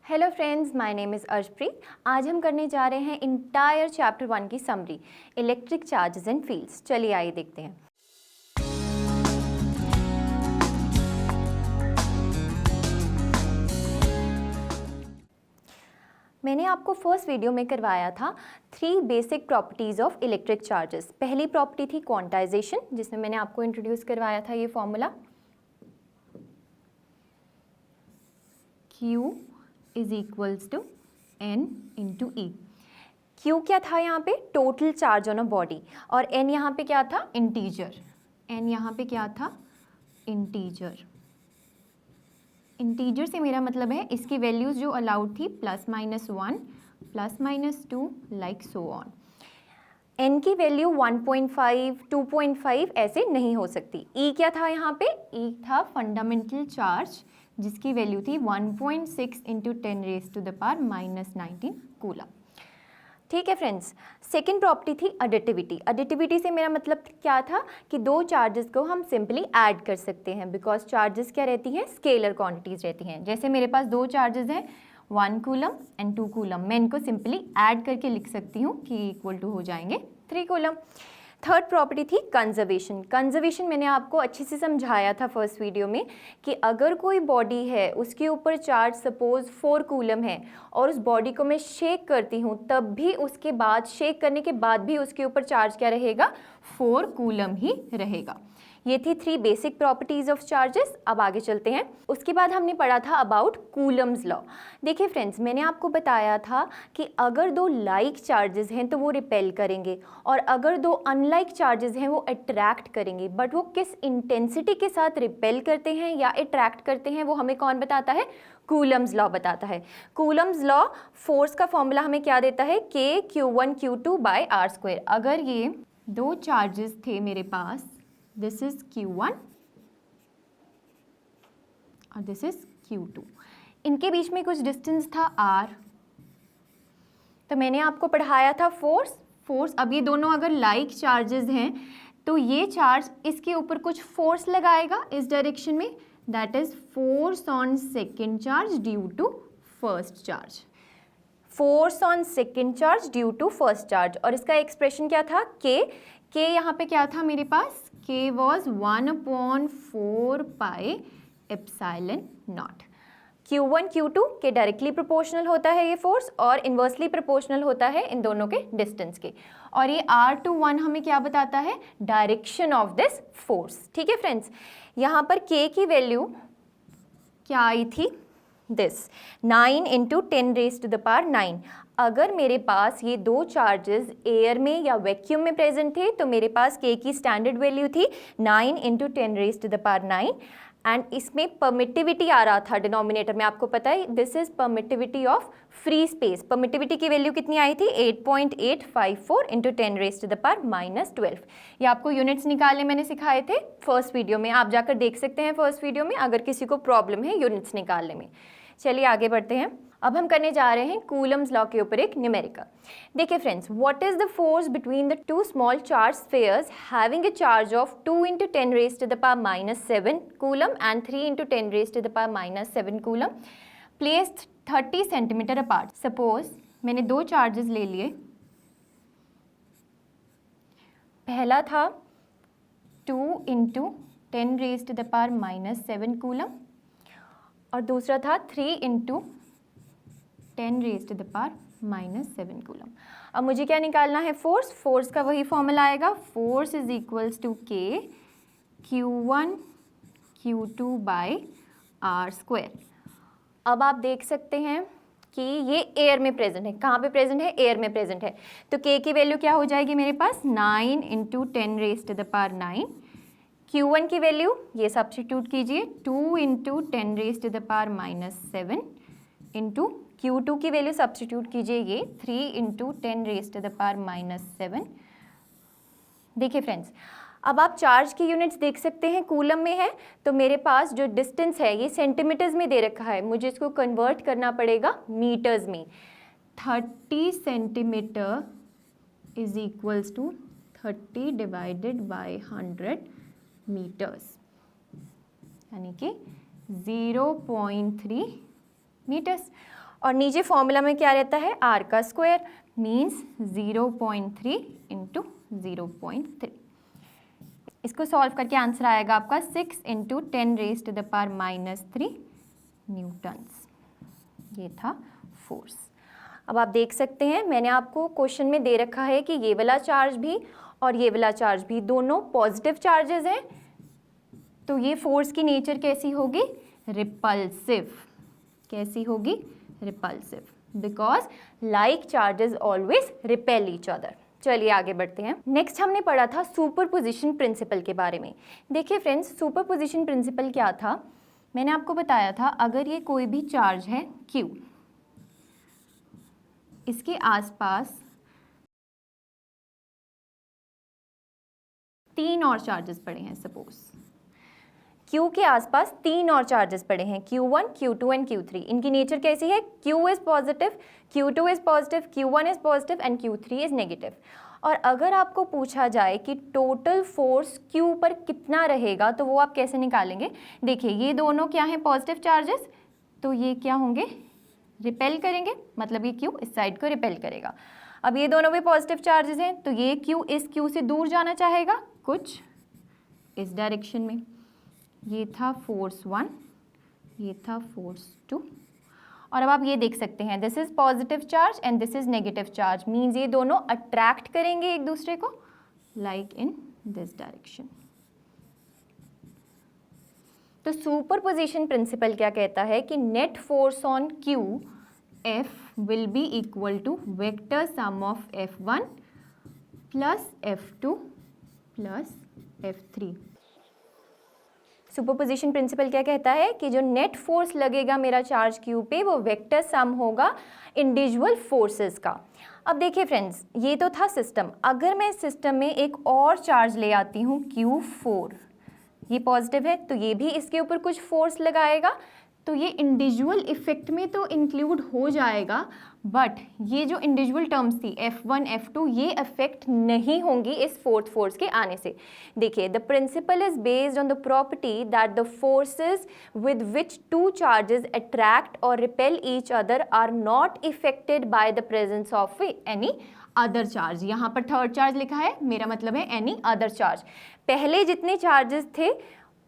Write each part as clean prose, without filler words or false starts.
Hello friends, my name is Arshpreet. आज हम करने जा रहे हैं इंटायर चैप्टर 1 की summary, electric charges and fields. चलिए आइए देखते हैं। मैंने आपको फर्स्ट वीडियो में करवाया था 3 basic properties of electric charges. पहली प्रॉपर्टी थी क्वांटाइजेशन, जिसमें मैंने आपको इंट्रोड्यूस करवाया था ये formula Q is equals to N into E। Q क्या था यहाँ पे? Total charge on a body, और N यहाँ पे क्या था? इंटीजर। N यहाँ पे क्या था? इंटीजर। इंटीजर से मेरा मतलब है इसकी वैल्यूज़ जो अलाउड थी +-1, +-2, लाइक सो ऑन। N की वैल्यू 1.5, 2.5 ऐसे नहीं हो सकती। E क्या था यहाँ पे? E था फंडामेंटल चार्ज, जिसकी वैल्यू थी 1.6 इंटू 10⁻⁻19 कूलम। ठीक है फ्रेंड्स। सेकेंड प्रॉपर्टी थी एडिटिविटी। एडिटिविटी से मेरा मतलब क्या था कि दो चार्जेस को हम सिंपली ऐड कर सकते हैं, बिकॉज चार्जेस क्या रहती हैं? स्केलर क्वांटिटीज़ रहती हैं। जैसे मेरे पास दो चार्जेस हैं 1 कूलम एंड 2 कूलम, मैं इनको सिंपली ऐड करके लिख सकती हूँ कि इक्वल टू हो जाएंगे 3 कूलम। थर्ड प्रॉपर्टी थी कंजर्वेशन। कंजर्वेशन मैंने आपको अच्छे से समझाया था फर्स्ट वीडियो में कि अगर कोई बॉडी है, उसके ऊपर चार्ज सपोज 4 कूलम है, और उस बॉडी को मैं शेक करती हूँ, तब भी उसके बाद शेक करने के बाद भी उसके ऊपर चार्ज क्या रहेगा? 4 कूलम ही रहेगा। ये थी 3 बेसिक प्रॉपर्टीज़ ऑफ चार्जेस। अब आगे चलते हैं। उसके बाद हमने पढ़ा था अबाउट कूलम्स लॉ। देखिए फ्रेंड्स, मैंने आपको बताया था कि अगर दो लाइक चार्जेस हैं तो वो रिपेल करेंगे, और अगर दो अनलाइक चार्जेस हैं वो अट्रैक्ट करेंगे। बट वो किस इंटेंसिटी के साथ रिपेल करते हैं या अट्रैक्ट करते हैं वो हमें कौन बताता है? कूलम्स लॉ बताता है। कूलम्स लॉ फोर्स का फॉर्मूला हमें क्या देता है? K Q1 Q2/r²। अगर ये दो चार्जेस थे मेरे पास, दिस इज Q1 और दिस इज Q2, इनके बीच में कुछ डिस्टेंस था R, तो मैंने आपको पढ़ाया था फोर्स। अब ये दोनों अगर लाइक चार्जेस हैं तो ये चार्ज इसके ऊपर कुछ फोर्स लगाएगा इस डायरेक्शन में, that is force on second charge due to first charge. Force on second charge due to first charge. और इसका एक्सप्रेशन क्या था? K यहाँ पे क्या था मेरे पास? K was 1/4 pi epsilon not. Q1 Q2 के डायरेक्टली प्रोपोर्शनल होता है ये फोर्स, और इन्वर्सली प्रोपोर्शनल होता है इन दोनों के डिस्टेंस के। और ये R/1 हमें क्या बताता है? Direction of this force. ठीक है फ्रेंड्स, यहाँ पर K की वैल्यू क्या आई थी? This 9 into 10⁻⁹। अगर मेरे पास ये दो चार्जेस एयर में या वैक्यूम में प्रेजेंट थे तो मेरे पास K की स्टैंडर्ड वैल्यू थी 9 इंटू 10⁻⁹, एंड इसमें परमिटिविटी आ रहा था डिनोमिनेटर में। आपको पता है this is permittivity of free space. Permittivity की वैल्यू कितनी आई थी? 8.854 इंटू 10⁻⁻12। ये आपको यूनिट्स निकालने मैंने सिखाए थे फर्स्ट वीडियो में, आप जाकर देख सकते हैं फर्स्ट वीडियो में अगर किसी को प्रॉब्लम है यूनिट्स निकालने में। चलिए आगे बढ़ते हैं। अब हम करने जा रहे हैं कूलम्स लॉ के ऊपर एक न्यूमेरिकल। देखिए friends, what is the force between the two small charge spheres having a charge of 2 into 10⁻⁻7 coulomb and 3 into 10⁻⁻7 coulomb placed 30 centimetre apart. Suppose मैंने दो चार्जेस ले लिए, पहला था 2 इंटू 10⁻⁻7 कूलम और दूसरा था 3 इंटू 10⁻⁻7 कूलम। अब मुझे क्या निकालना है? फोर्स का वही फॉर्मूला आएगा, force is equals to K Q1 Q2/r²। अब आप देख सकते हैं कि ये एयर में प्रेजेंट है। कहाँ पे प्रेजेंट है? एयर में प्रेजेंट है। तो K की वैल्यू क्या हो जाएगी मेरे पास? 9 इंटू 10⁻⁹। Q1 की वैल्यू ये सब्स्टिट्यूट कीजिए, 2 इंटू 10⁻⁻7 इंटू Q2 की वैल्यू सब्स्टिट्यूट कीजिए ये 3 इंटू 10⁻⁻7। देखिए फ्रेंड्स, अब आप चार्ज की यूनिट्स देख सकते हैं, कूलम में है, तो मेरे पास जो डिस्टेंस है ये सेंटीमीटर्स में दे रखा है, मुझे इसको कन्वर्ट करना पड़ेगा मीटर्स में। 30 centimetre is equals to 30 divided by 100 metres, यानी कि 0.3 मीटर्स। और नीचे फॉर्मूला में क्या रहता है, r का स्क्वायर मीन्स 0.3 इंटू 0.3। इसको सॉल्व करके आंसर आएगा आपका 6 इंटू 10⁻³ न्यूटन्स। ये था फोर्स। अब आप देख सकते हैं मैंने आपको क्वेश्चन में दे रखा है कि ये वाला चार्ज भी और ये वाला चार्ज भी दोनों पॉजिटिव चार्जेस हैं, तो ये फोर्स की नेचर कैसी होगी, रिपल्सिव। कैसी होगी, repulsive, because like charges always repel each other. चलिए आगे बढ़ते हैं। नेक्स्ट हमने पढ़ा था सुपरपोजिशन प्रिंसिपल के बारे में। देखिए फ्रेंड्स, सुपरपोजिशन प्रिंसिपल क्या था, मैंने आपको बताया था अगर ये कोई भी चार्ज है Q, इसके आसपास 3 और चार्जेस पड़े हैं, सपोज Q के आसपास 3 और चार्जेस पड़े हैं, Q1, Q2 एंड Q3। इनकी नेचर कैसी है, Q is positive, Q2 is positive, Q1 is positive and Q3 is negative. और अगर आपको पूछा जाए कि टोटल फोर्स Q पर कितना रहेगा, तो वो आप कैसे निकालेंगे। देखिए ये दोनों क्या हैं, पॉजिटिव चार्जेस, तो ये क्या होंगे, रिपेल करेंगे, मतलब ये Q इस साइड को रिपेल करेगा। अब ये दोनों भी पॉजिटिव चार्जेस हैं, तो ये Q इस Q से दूर जाना चाहेगा, कुछ इस डायरेक्शन में। ये था फोर्स 1, ये था फोर्स 2। और अब आप ये देख सकते हैं, this is positive charge and this is negative charge, means ये दोनों अट्रैक्ट करेंगे एक दूसरे को, लाइक इन दिस डायरेक्शन। तो सुपरपोजिशन प्रिंसिपल क्या कहता है कि net force on Q F will be equal to vector sum of F1 plus F2 plus F3। Superposition principle क्या कहता है कि जो नेट फोर्स लगेगा मेरा चार्ज Q पे, वो वेक्टर सम होगा इंडिविजुअल फोर्सेस का। अब देखिए फ्रेंड्स, ये तो था सिस्टम। अगर मैं इस सिस्टम में एक और चार्ज ले आती हूँ Q4, ये पॉजिटिव है, तो ये भी इसके ऊपर कुछ फोर्स लगाएगा, तो ये इंडिविजुअल इफेक्ट में तो इंक्लूड हो जाएगा, बट ये जो इंडिविजुअल टर्म्स थी F1, F2, ये अफेक्ट नहीं होंगी इस फोर्थ फोर्स के आने से। देखिए, the principle is based on the property that the forces with which two charges attract और repel each other are not affected by the presence of any other charge. यहाँ पर थर्ड चार्ज लिखा है, मेरा मतलब है एनी अदर चार्ज। पहले जितने चार्जेस थे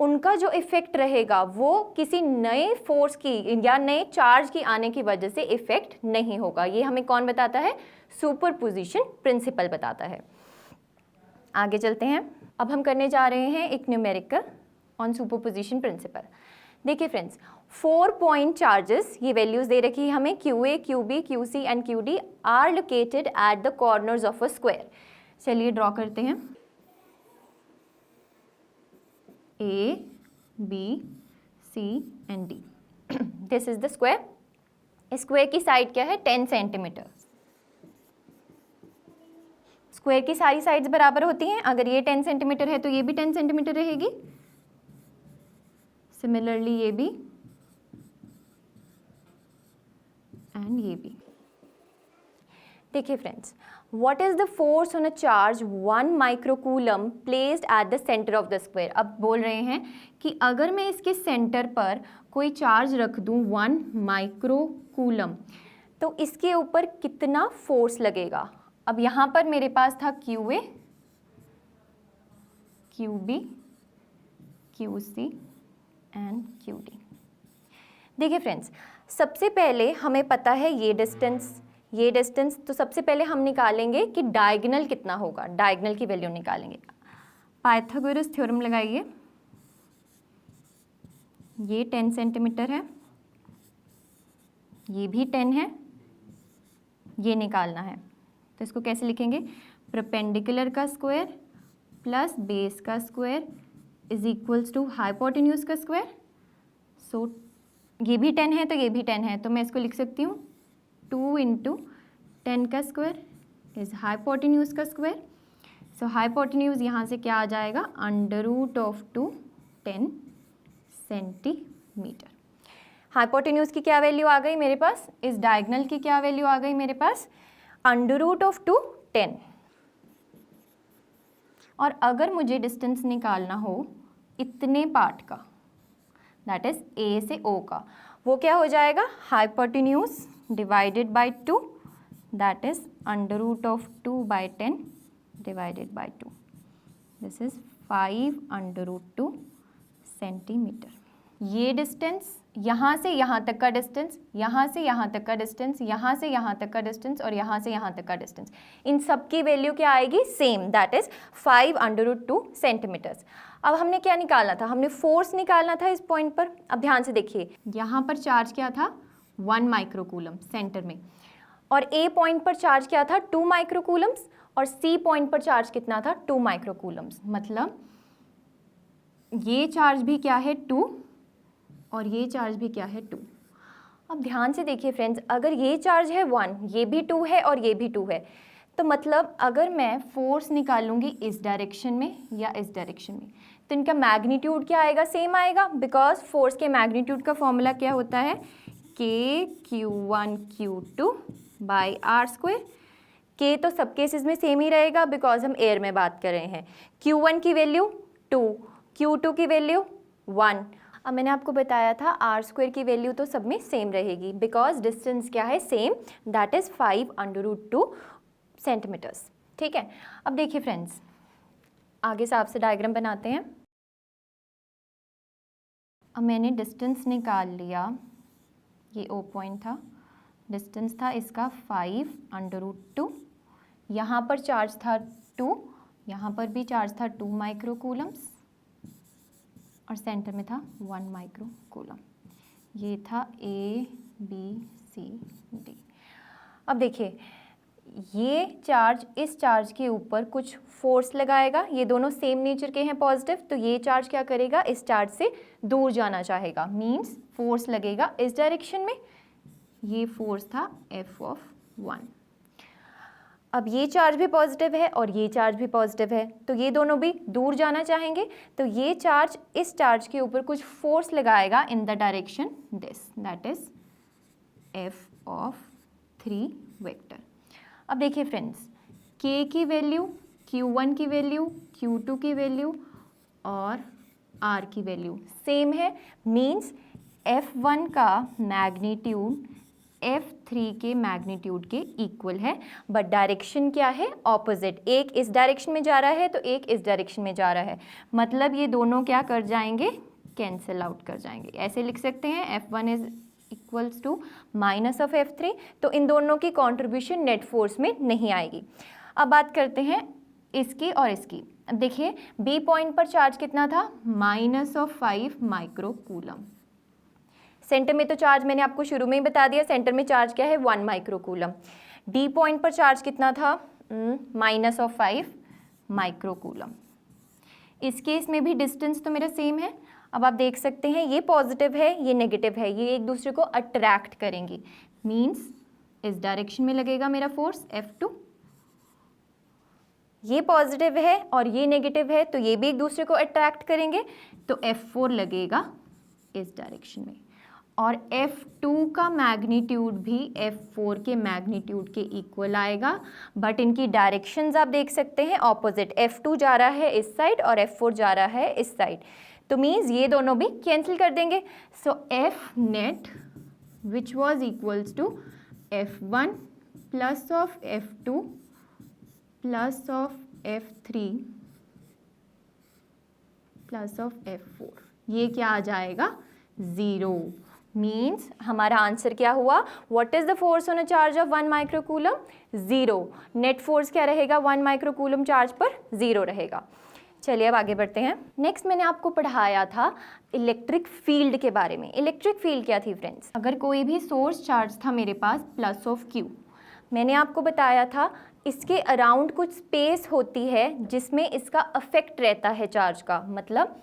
उनका जो इफेक्ट रहेगा वो किसी नए फोर्स की या नए चार्ज की आने की वजह से इफेक्ट नहीं होगा। ये हमें कौन बताता है, सुपरपोजिशन प्रिंसिपल बताता है। आगे चलते हैं। अब हम करने जा रहे हैं एक न्यूमेरिकल ऑन सुपरपोजिशन प्रिंसिपल। देखिए फ्रेंड्स, 4 पॉइंट चार्जेस, ये वैल्यूज दे रखी है हमें, QA, QB, QC and QD are located at the corners of a square. चलिए ड्रॉ करते हैं। A, B, C and D. This is the square. Square की साइड क्या है, 10 सेंटीमीटर। स्क्वायर की सारी साइड्स बराबर होती हैं। अगर ये 10 सेंटीमीटर है तो ये भी 10 सेंटीमीटर रहेगी। सिमिलरली ये भी एंड ये भी। देखिए friends, what is the force on a charge 1 microcoulomb placed at the center of the square। अब बोल रहे हैं कि अगर मैं इसके सेंटर पर कोई चार्ज रख दूं 1 माइक्रोकूलम, तो इसके ऊपर कितना फोर्स लगेगा। अब यहाँ पर मेरे पास था QA, QB, QC and QD। देखिए फ्रेंड्स, सबसे पहले हमें पता है ये डिस्टेंस, तो सबसे पहले हम निकालेंगे कि डायगोनल कितना होगा, डायगोनल की वैल्यू निकालेंगे। पाइथागोरस थ्योरम लगाइए। ये 10 सेंटीमीटर है, ये भी 10 है, ये निकालना है। तो इसको कैसे लिखेंगे, परपेंडिकुलर का स्क्वायर प्लस बेस का square is equals to hypotenuse का स्क्वायर। सो ये भी 10 है तो ये भी 10 है, तो मैं इसको लिख सकती हूँ 2 इंटू 10 का स्क्वायर इज हाइपोटेन्यूज का स्क्वायर। सो हाइपोटेन्यूज यहाँ से क्या आ जाएगा, √2 10 सेंटीमीटर। हाइपोटेन्यूज की क्या वैल्यू आ गई मेरे पास, इस डायगोनल की क्या वैल्यू आ गई मेरे पास, √2 10। और अगर मुझे डिस्टेंस निकालना हो इतने पार्ट का, दैट इज A से O का, वो क्या हो जाएगा, hypotenuse divided by 2, that is under root of 2 by 10 divided by 2. This is 5 under root 2 centimetre. ये डिस्टेंस, यहाँ से यहाँ तक का डिस्टेंस, यहाँ से यहाँ तक का डिस्टेंस, यहाँ से यहाँ तक का डिस्टेंस और यहाँ से यहाँ तक का डिस्टेंस, इन सब की वैल्यू क्या आएगी? Same, that is 5 under root 2 centimetres. अब हमने क्या निकालना था? हमने फोर्स निकालना था इस पॉइंट पर. अब ध्यान से देखिए, यहाँ पर चार्ज क्या था? 1 माइक्रोकूलम सेंटर में, और ए पॉइंट पर चार्ज क्या था? 2 माइक्रोकूलम्स, और सी पॉइंट पर चार्ज कितना था? 2 माइक्रोकूलम्स. मतलब ये चार्ज भी क्या है? 2, और ये चार्ज भी क्या है? 2. अब ध्यान से देखिए फ्रेंड्स, अगर ये चार्ज है 1, ये भी 2 है और ये भी 2 है, तो मतलब अगर मैं फोर्स निकालूंगी इस डायरेक्शन में या इस डायरेक्शन में, तो इनका मैग्नीट्यूड क्या आएगा? सेम आएगा, बिकॉज फोर्स के मैग्नीट्यूड का फॉर्मूला क्या होता है? KQ1Q2 by are square. K तो सब केसेस में सेम ही रहेगा बिकॉज हम एयर में बात कर रहे हैं. Q1 की वैल्यू 2, Q2 की वैल्यू 1. अब मैंने आपको बताया था आर स्क्वायर की वैल्यू तो सब में सेम रहेगी बिकॉज डिस्टेंस क्या है? Same, that is 5 under root 2 centimetres. ठीक है. अब देखिए फ्रेंड्स, आगे से आपसे डायग्राम बनाते हैं. अब मैंने डिस्टेंस निकाल लिया, ये ओ पॉइंट था, डिस्टेंस था इसका 5 अंडर रूट 2, यहाँ पर चार्ज था 2, यहाँ पर भी चार्ज था 2 माइक्रोकूलम्स, और सेंटर में था 1 माइक्रोकूलम. ये था A B C D. अब देखिए, ये चार्ज इस चार्ज के ऊपर कुछ फोर्स लगाएगा, ये दोनों सेम नेचर के हैं पॉजिटिव, तो ये चार्ज क्या करेगा? इस चार्ज से दूर जाना चाहेगा, मीन्स फोर्स लगेगा इस डायरेक्शन में. ये फोर्स था F(1). अब ये चार्ज भी पॉजिटिव है और ये चार्ज भी पॉजिटिव है, तो ये दोनों भी दूर जाना चाहेंगे, तो ये चार्ज इस चार्ज के ऊपर कुछ फोर्स लगाएगा in the direction this, that is F(3) vector. अब देखिए फ्रेंड्स, K की वैल्यू, Q1 की वैल्यू, Q2 की वैल्यू और R की वैल्यू सेम है, मीन्स F1 का मैग्नीट्यूड F3 के मैग्नीट्यूड के इक्वल है, बट डायरेक्शन क्या है? ऑपोजिट. एक इस डायरेक्शन में जा रहा है तो एक इस डायरेक्शन में जा रहा है, मतलब ये दोनों क्या कर जाएंगे? कैंसिल आउट कर जाएंगे. ऐसे लिख सकते हैं F1 is equals to minus of F3, तो इन दोनों की कॉन्ट्रीब्यूशन नेट फोर्स में नहीं आएगी. अब बात करते हैं इसकी और इसकी. अब देखिए, बी पॉइंट पर चार्ज कितना था? -5 माइक्रोकूलम. सेंटर में तो चार्ज मैंने आपको शुरू में ही बता दिया, सेंटर में चार्ज क्या है? 1 माइक्रोकूलम. डी पॉइंट पर चार्ज कितना था? -5 माइक्रोकूलम. इस केस में भी डिस्टेंस तो मेरा सेम है. अब आप देख सकते हैं, ये पॉजिटिव है, ये नेगेटिव है, ये एक दूसरे को अट्रैक्ट करेंगी, मीन्स इस डायरेक्शन में लगेगा मेरा फोर्स F2. ये पॉजिटिव है और ये नेगेटिव है, तो ये भी एक दूसरे को अट्रैक्ट करेंगे, तो F4 लगेगा इस डायरेक्शन में. और F2 का मैग्नीट्यूड भी F4 के मैग्नीट्यूड के इक्वल आएगा, बट इनकी डायरेक्शंस आप देख सकते हैं ऑपोजिट. F2 जा रहा है इस साइड और F4 जा रहा है इस साइड, तो मीन्स ये दोनों भी कैंसिल कर देंगे. So F net which was equals to F1 plus of F2 plus of F3 plus of F4, ये क्या आ जाएगा? 0. मीन्स हमारा आंसर क्या हुआ? What is the force on a charge of 1 microcoulomb? 0. Net force क्या रहेगा? 1 माइक्रोकूलम चार्ज पर 0 रहेगा. चलिए अब आगे बढ़ते हैं. नेक्स्ट मैंने आपको पढ़ाया था इलेक्ट्रिक फील्ड के बारे में. इलेक्ट्रिक फील्ड क्या थी फ्रेंड्स? अगर कोई भी सोर्स चार्ज था मेरे पास प्लस ऑफ Q, मैंने आपको बताया था इसके अराउंड कुछ स्पेस होती है जिसमें इसका अफेक्ट रहता है चार्ज का. मतलब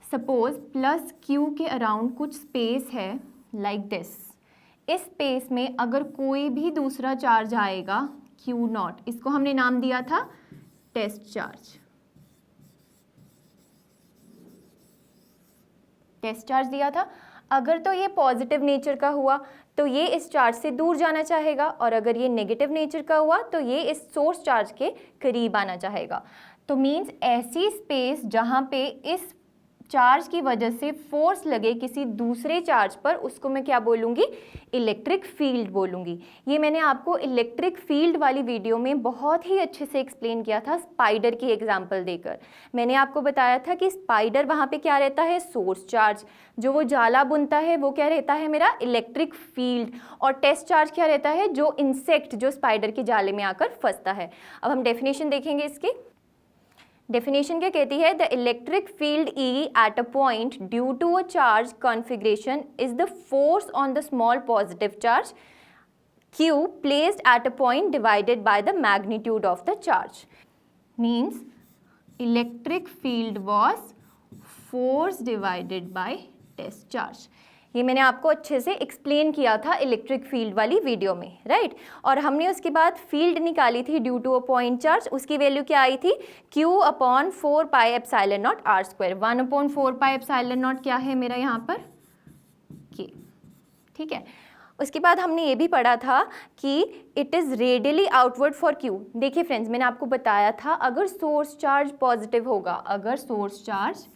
सपोज प्लस Q के अराउंड कुछ स्पेस है लाइक दिस. इस स्पेस में अगर कोई भी दूसरा चार्ज आएगा Q0, इसको हमने नाम दिया था टेस्ट चार्ज. टेस्ट चार्ज दिया था. अगर तो ये पॉजिटिव नेचर का हुआ तो ये इस चार्ज से दूर जाना चाहेगा, और अगर ये नेगेटिव नेचर का हुआ तो ये इस सोर्स चार्ज के करीब आना चाहेगा. तो मीन्स ऐसी स्पेस जहाँ पे इस चार्ज की वजह से फोर्स लगे किसी दूसरे चार्ज पर, उसको मैं क्या बोलूँगी, इलेक्ट्रिक फील्ड बोलूँगी। ये मैंने आपको इलेक्ट्रिक फील्ड वाली वीडियो में बहुत ही अच्छे से एक्सप्लेन किया था स्पाइडर की एग्जांपल देकर। मैंने आपको बताया था कि स्पाइडर वहाँ पे क्या रहता है, सोर्स चार्ज, जो वो जाला बुनता है वो क्या रहता है मेरा इलेक्ट्रिक फील्ड, और टेस्ट चार्ज क्या रहता है, जो इंसेक्ट जो स्पाइडर के जाले में आकर फंसता है। अब हम डेफिनेशन देखेंगे इसकी। डेफिनेशन क्या कहती है, the electric field E at a point due to a charge configuration is the force on the small positive charge Q placed at a point divided by the magnitude of the charge. Means electric field was force divided by test charge. ये मैंने आपको अच्छे से explain किया था electric field वाली video में, right. और हमने उसके बाद फील्ड निकाली थी due to a point charge, उसकी वैल्यू क्या आई थी, Q/4πε0r², 1/4πε0 क्या है मेरा यहाँ पर, K, ठीक है। उसके बाद हमने ये भी पढ़ा था कि it is radially outward for Q। देखिए फ्रेंड्स, मैंने आपको बताया था अगर सोर्स चार्ज पॉजिटिव होगा, अगर सोर्स चार्ज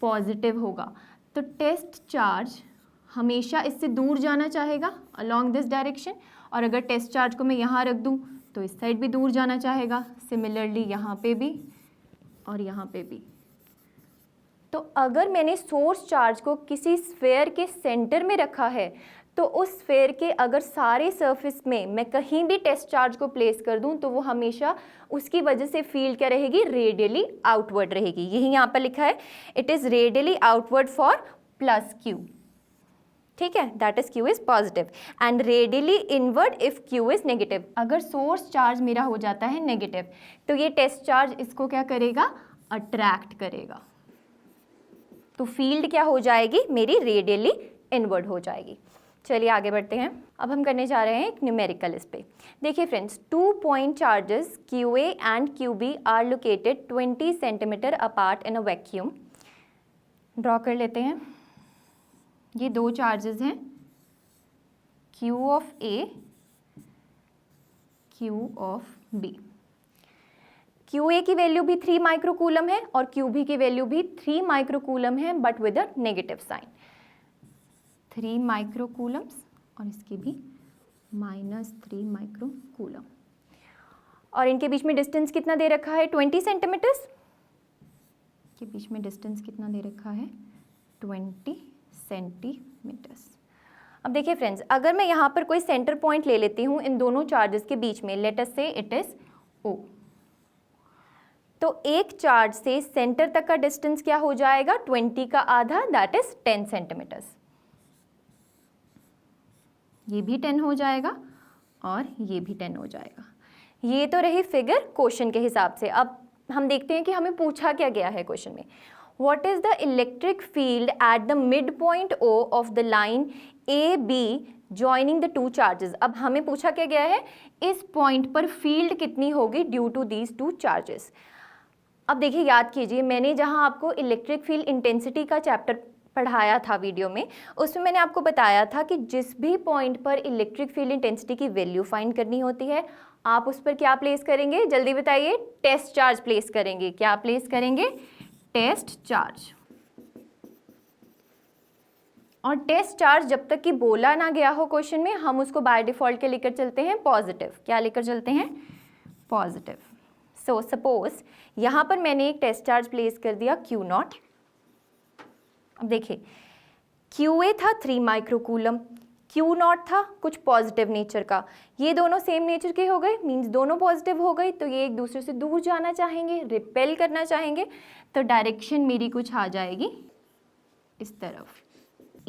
पॉजिटिव होगा तो टेस्ट चार्ज हमेशा इससे दूर जाना चाहेगा अलोंग दिस डायरेक्शन, और अगर टेस्ट चार्ज को मैं यहाँ रख दूँ तो इस साइड भी दूर जाना चाहेगा, सिमिलरली यहाँ पे भी और यहाँ पे भी। तो अगर मैंने सोर्स चार्ज को किसी स्फेयर के सेंटर में रखा है तो उस स्फेयर के अगर सारे सरफेस में मैं कहीं भी टेस्ट चार्ज को प्लेस कर दूं तो वो हमेशा उसकी वजह से फील्ड क्या रहेगी, रेडियली आउटवर्ड रहेगी। यही यहाँ पर लिखा है, it is radially outward for plus Q, ठीक है, that is Q is positive, and radially inward if Q is negative. अगर सोर्स चार्ज मेरा हो जाता है नेगेटिव तो ये टेस्ट चार्ज इसको क्या करेगा, अट्रैक्ट करेगा, तो फील्ड क्या हो जाएगी मेरी, रेडियली इनवर्ड हो जाएगी। चलिए आगे बढ़ते हैं। अब हम करने जा रहे हैं एक न्यूमेरिकल इस पे। देखिए friends, 2 point charges QA and QB are located 20 centimetre apart in a vacuum. Draw कर लेते हैं। ये दो चार्जेस हैं, Q of A, Q of B। QA की वैल्यू भी 3 माइक्रोकूलम है और QB की वैल्यू भी 3 माइक्रोकूलम है, but with a negative sign, 3 microcoulombs और इसके भी -3 माइक्रोकूलम। और इनके बीच में डिस्टेंस कितना दे रखा है, 20 सेंटीमीटर्स के बीच में डिस्टेंस कितना दे रखा है, 20 सेंटीमीटर्स। अब देखिए फ्रेंड्स, अगर मैं यहाँ पर कोई सेंटर पॉइंट ले लेती हूँ इन दोनों चार्जेस के बीच में, लेट अस से इट इज O, तो एक चार्ज से सेंटर तक का डिस्टेंस क्या हो जाएगा, 20 का आधा, दैट इज 10 सेंटीमीटर्स। ये भी 10 हो जाएगा और ये भी 10 हो जाएगा। ये तो रही फिगर क्वेश्चन के हिसाब से। अब हम देखते हैं कि हमें पूछा क्या गया है क्वेश्चन में। What is the electric field at the mid point O of the line AB joining the 2 charges. अब हमें पूछा क्या गया है, इस पॉइंट पर फील्ड कितनी होगी ड्यू टू दीज 2 चार्जेस। अब देखिए, याद कीजिए, मैंने जहां आपको इलेक्ट्रिक फील्ड इंटेंसिटी का चैप्टर पढ़ाया था वीडियो में, उसमें मैंने आपको बताया था कि जिस भी पॉइंट पर इलेक्ट्रिक फील्ड इंटेंसिटी की वैल्यू फाइंड करनी होती है, आप उस पर क्या प्लेस करेंगे, जल्दी बताइए, टेस्ट चार्ज प्लेस करेंगे। क्या प्लेस करेंगे, टेस्ट चार्ज। और टेस्ट चार्ज जब तक कि बोला ना गया हो क्वेश्चन में, हम उसको बाय डिफॉल्ट के लेकर चलते हैं पॉजिटिव। क्या लेकर चलते हैं, पॉजिटिव। सो सपोज यहाँ पर मैंने एक टेस्ट चार्ज प्लेस कर दिया Q0। अब देखिए, QA था 3 माइक्रोकूलम, Q0 था कुछ पॉजिटिव नेचर का। ये दोनों सेम नेचर के हो गए, मींस दोनों पॉजिटिव हो गई, तो ये एक दूसरे से दूर जाना चाहेंगे, रिपेल करना चाहेंगे, तो डायरेक्शन मेरी कुछ आ जाएगी इस तरफ,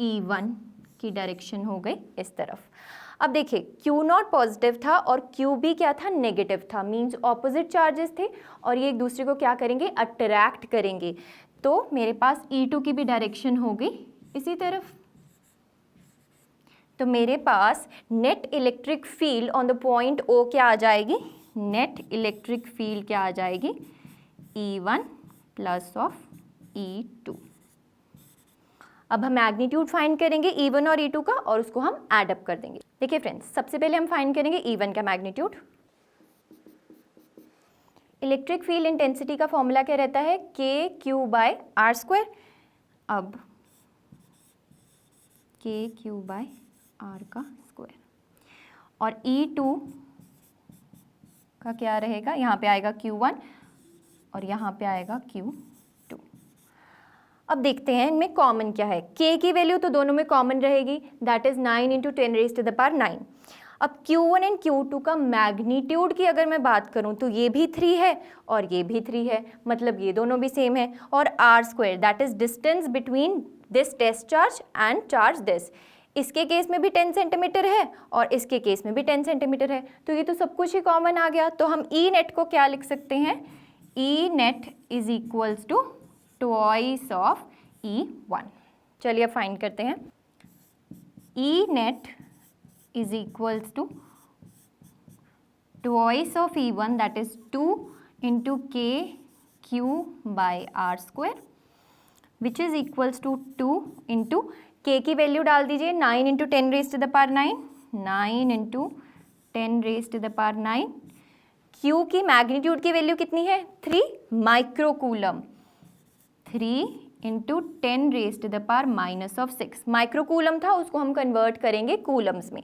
E1 की डायरेक्शन हो गई इस तरफ। अब देखिए, Q0 पॉजिटिव था और QB क्या था, नेगेटिव था, मींस ऑपोजिट चार्जेस थे और ये एक दूसरे को क्या करेंगे, अट्रैक्ट करेंगे। तो मेरे पास E2 की भी डायरेक्शन हो गई इसी तरफ। तो मेरे पास net electric field on the point O क्या आ जाएगी, नेट इलेक्ट्रिक फील्ड क्या आ जाएगी, E1 प्लस ऑफ E2। अब हम मैग्नीट्यूड फाइंड करेंगे E1 और E2 का और उसको हम ऐड अप कर देंगे। देखिए फ्रेंड्स, सबसे पहले हम फाइंड करेंगे E1 का मैग्नीट्यूड। इलेक्ट्रिक फील्ड इंटेंसिटी का फॉर्मूला क्या रहता है, KQ/R²। अब k/r का स्क्वायर, और E2 का क्या रहेगा, यहाँ पे आएगा Q1 और यहाँ पे आएगा Q2। अब देखते हैं इनमें कॉमन क्या है। k की वैल्यू तो दोनों में कॉमन रहेगी, दैट इज 9 × 10⁻⁹। अब Q1 एंड Q2 का मैग्नीट्यूड की अगर मैं बात करूं तो ये भी 3 है और ये भी 3 है, मतलब ये दोनों भी सेम है। और r² that is distance between this test charge and charge this, इसके केस में भी 10 सेंटीमीटर है और इसके केस में भी 10 सेंटीमीटर है, तो ये तो सब कुछ ही कॉमन आ गया। तो हम ई नेट को क्या लिख सकते हैं, E net is equals to twice of E1। चलिए अब फाइंड करते हैं। E net is equals to twice of E1 that is 2 into KQ/r² which is equals to 2 into K की वैल्यू डाल दीजिए 9 × 10⁹, 9 × 10⁹। Q की मैग्नीट्यूड की वैल्यू कितनी है, 3 माइक्रोकूलम, 3 × 10⁻⁻6 माइक्रोकूलम था, उसको हम कन्वर्ट करेंगे कूलम्स में।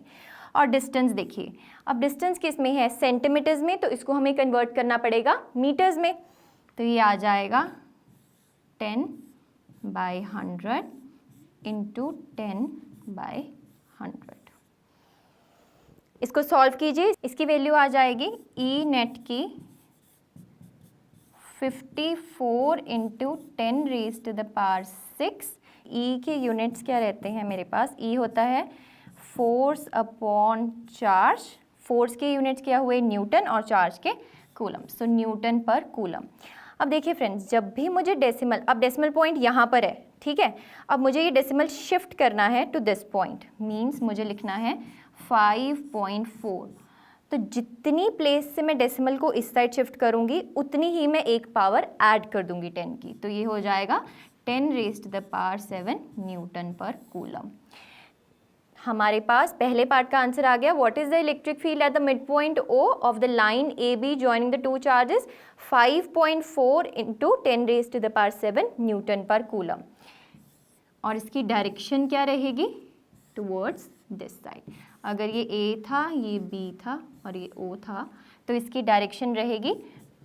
और डिस्टेंस देखिए, अब डिस्टेंस किस में है, सेंटीमीटर्स में, तो इसको हमें कन्वर्ट करना पड़ेगा मीटर्स में। तो ये आ जाएगा 10/100 × 10/100। इसको सॉल्व कीजिए, इसकी वैल्यू आ जाएगी ई नेट की 54 × 10⁻⁶। ई के यूनिट्स क्या रहते हैं मेरे पास, ई होता है फोर्स अपॉन चार्ज, फोर्स के यूनिट्स क्या हुए न्यूटन और चार्ज के कूलम, सो न्यूटन पर कूलम। अब देखिए फ्रेंड्स, जब भी मुझे डेसिमल, अब डेसिमल पॉइंट यहाँ पर है, ठीक है, अब मुझे ये डेसिमल शिफ्ट करना है टू दिस पॉइंट, मीन्स मुझे लिखना है 5.4। तो जितनी प्लेस से मैं डेसिमल को इस साइड शिफ्ट करूंगी उतनी ही मैं एक पावर ऐड कर दूंगी 10 की, तो ये हो जाएगा 10⁻⁷ न्यूटन पर कूलम। हमारे पास पहले पार्ट का आंसर आ गया। What is the electric field at the mid point O of the line AB joining the two charges, 5.4 × 10⁻⁷ Newton पर कूलम। और इसकी डायरेक्शन क्या रहेगी, टुवर्ड्स दिस साइड। अगर ये A था, ये B था और ये O था, तो इसकी डायरेक्शन रहेगी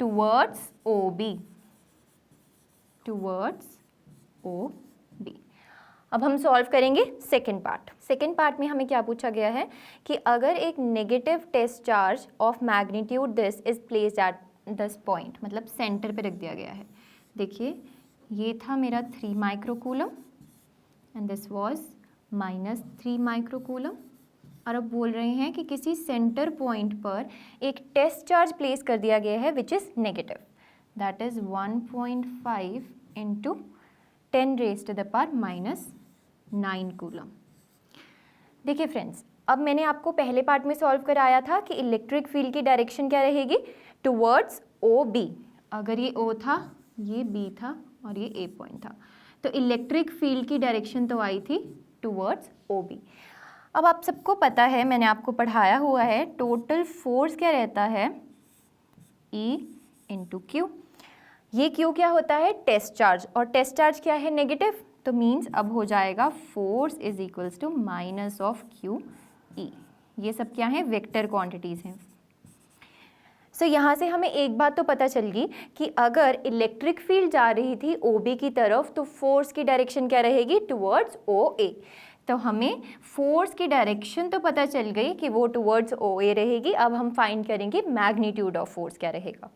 टुवर्ड्स OB, टुवर्ड्स OB। अब हम सॉल्व करेंगे सेकेंड पार्ट। सेकेंड पार्ट में हमें क्या पूछा गया है कि अगर एक negative test charge of magnitude this is placed at this point, मतलब सेंटर पे रख दिया गया है। देखिए ये था मेरा 3 microcoulomb and this was -3 microcoulomb. और अब बोल रहे हैं कि किसी सेंटर पॉइंट पर एक टेस्ट चार्ज प्लेस कर दिया गया है which is negative, that is 1.5 × 10⁻⁹ coulomb. देखिए फ्रेंड्स, अब मैंने आपको पहले पार्ट में सॉल्व कराया था कि इलेक्ट्रिक फील्ड की डायरेक्शन क्या रहेगी, टुवर्ड्स OB। अगर ये O था, ये B था और ये A पॉइंट था, तो इलेक्ट्रिक फील्ड की डायरेक्शन तो आई थी टुवर्ड्स OB। अब आप सबको पता है, मैंने आपको पढ़ाया हुआ है, टोटल फोर्स क्या रहता है, E × Q। ये Q क्या होता है, टेस्ट चार्ज, और टेस्ट चार्ज क्या है, नेगेटिव, तो मीन्स अब हो जाएगा force is equals to -QE। ये सब क्या है, वेक्टर क्वांटिटीज़ हैं। सो यहाँ से हमें एक बात तो पता चल गई कि अगर इलेक्ट्रिक फील्ड जा रही थी OB की तरफ तो फोर्स की डायरेक्शन क्या रहेगी, टुवर्ड्स OA। तो हमें फोर्स की डायरेक्शन तो पता चल गई कि वो टुवर्ड्स OA रहेगी। अब हम फाइंड करेंगे मैग्नीट्यूड ऑफ फोर्स क्या रहेगा।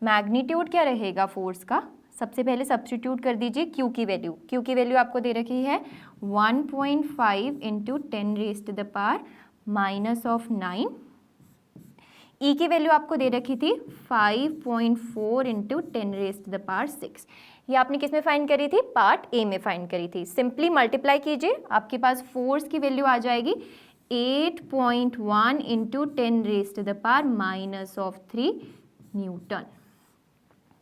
मैग्नीट्यूड क्या रहेगा फोर्स का, सबसे पहले सब्स्टिट्यूट कर दीजिए Q की वैल्यू। Q की वैल्यू आपको दे रखी है 1.5 × 10⁻⁹ E की वैल्यू आपको दे रखी थी 5.4 × 10⁻⁶। ये आपने किस में फाइंड करी थी, पार्ट A में फाइंड करी थी। सिंपली मल्टीप्लाई कीजिए, आपके पास फोर्स की वैल्यू आ जाएगी 8.1 × 10⁻³ न्यूटन।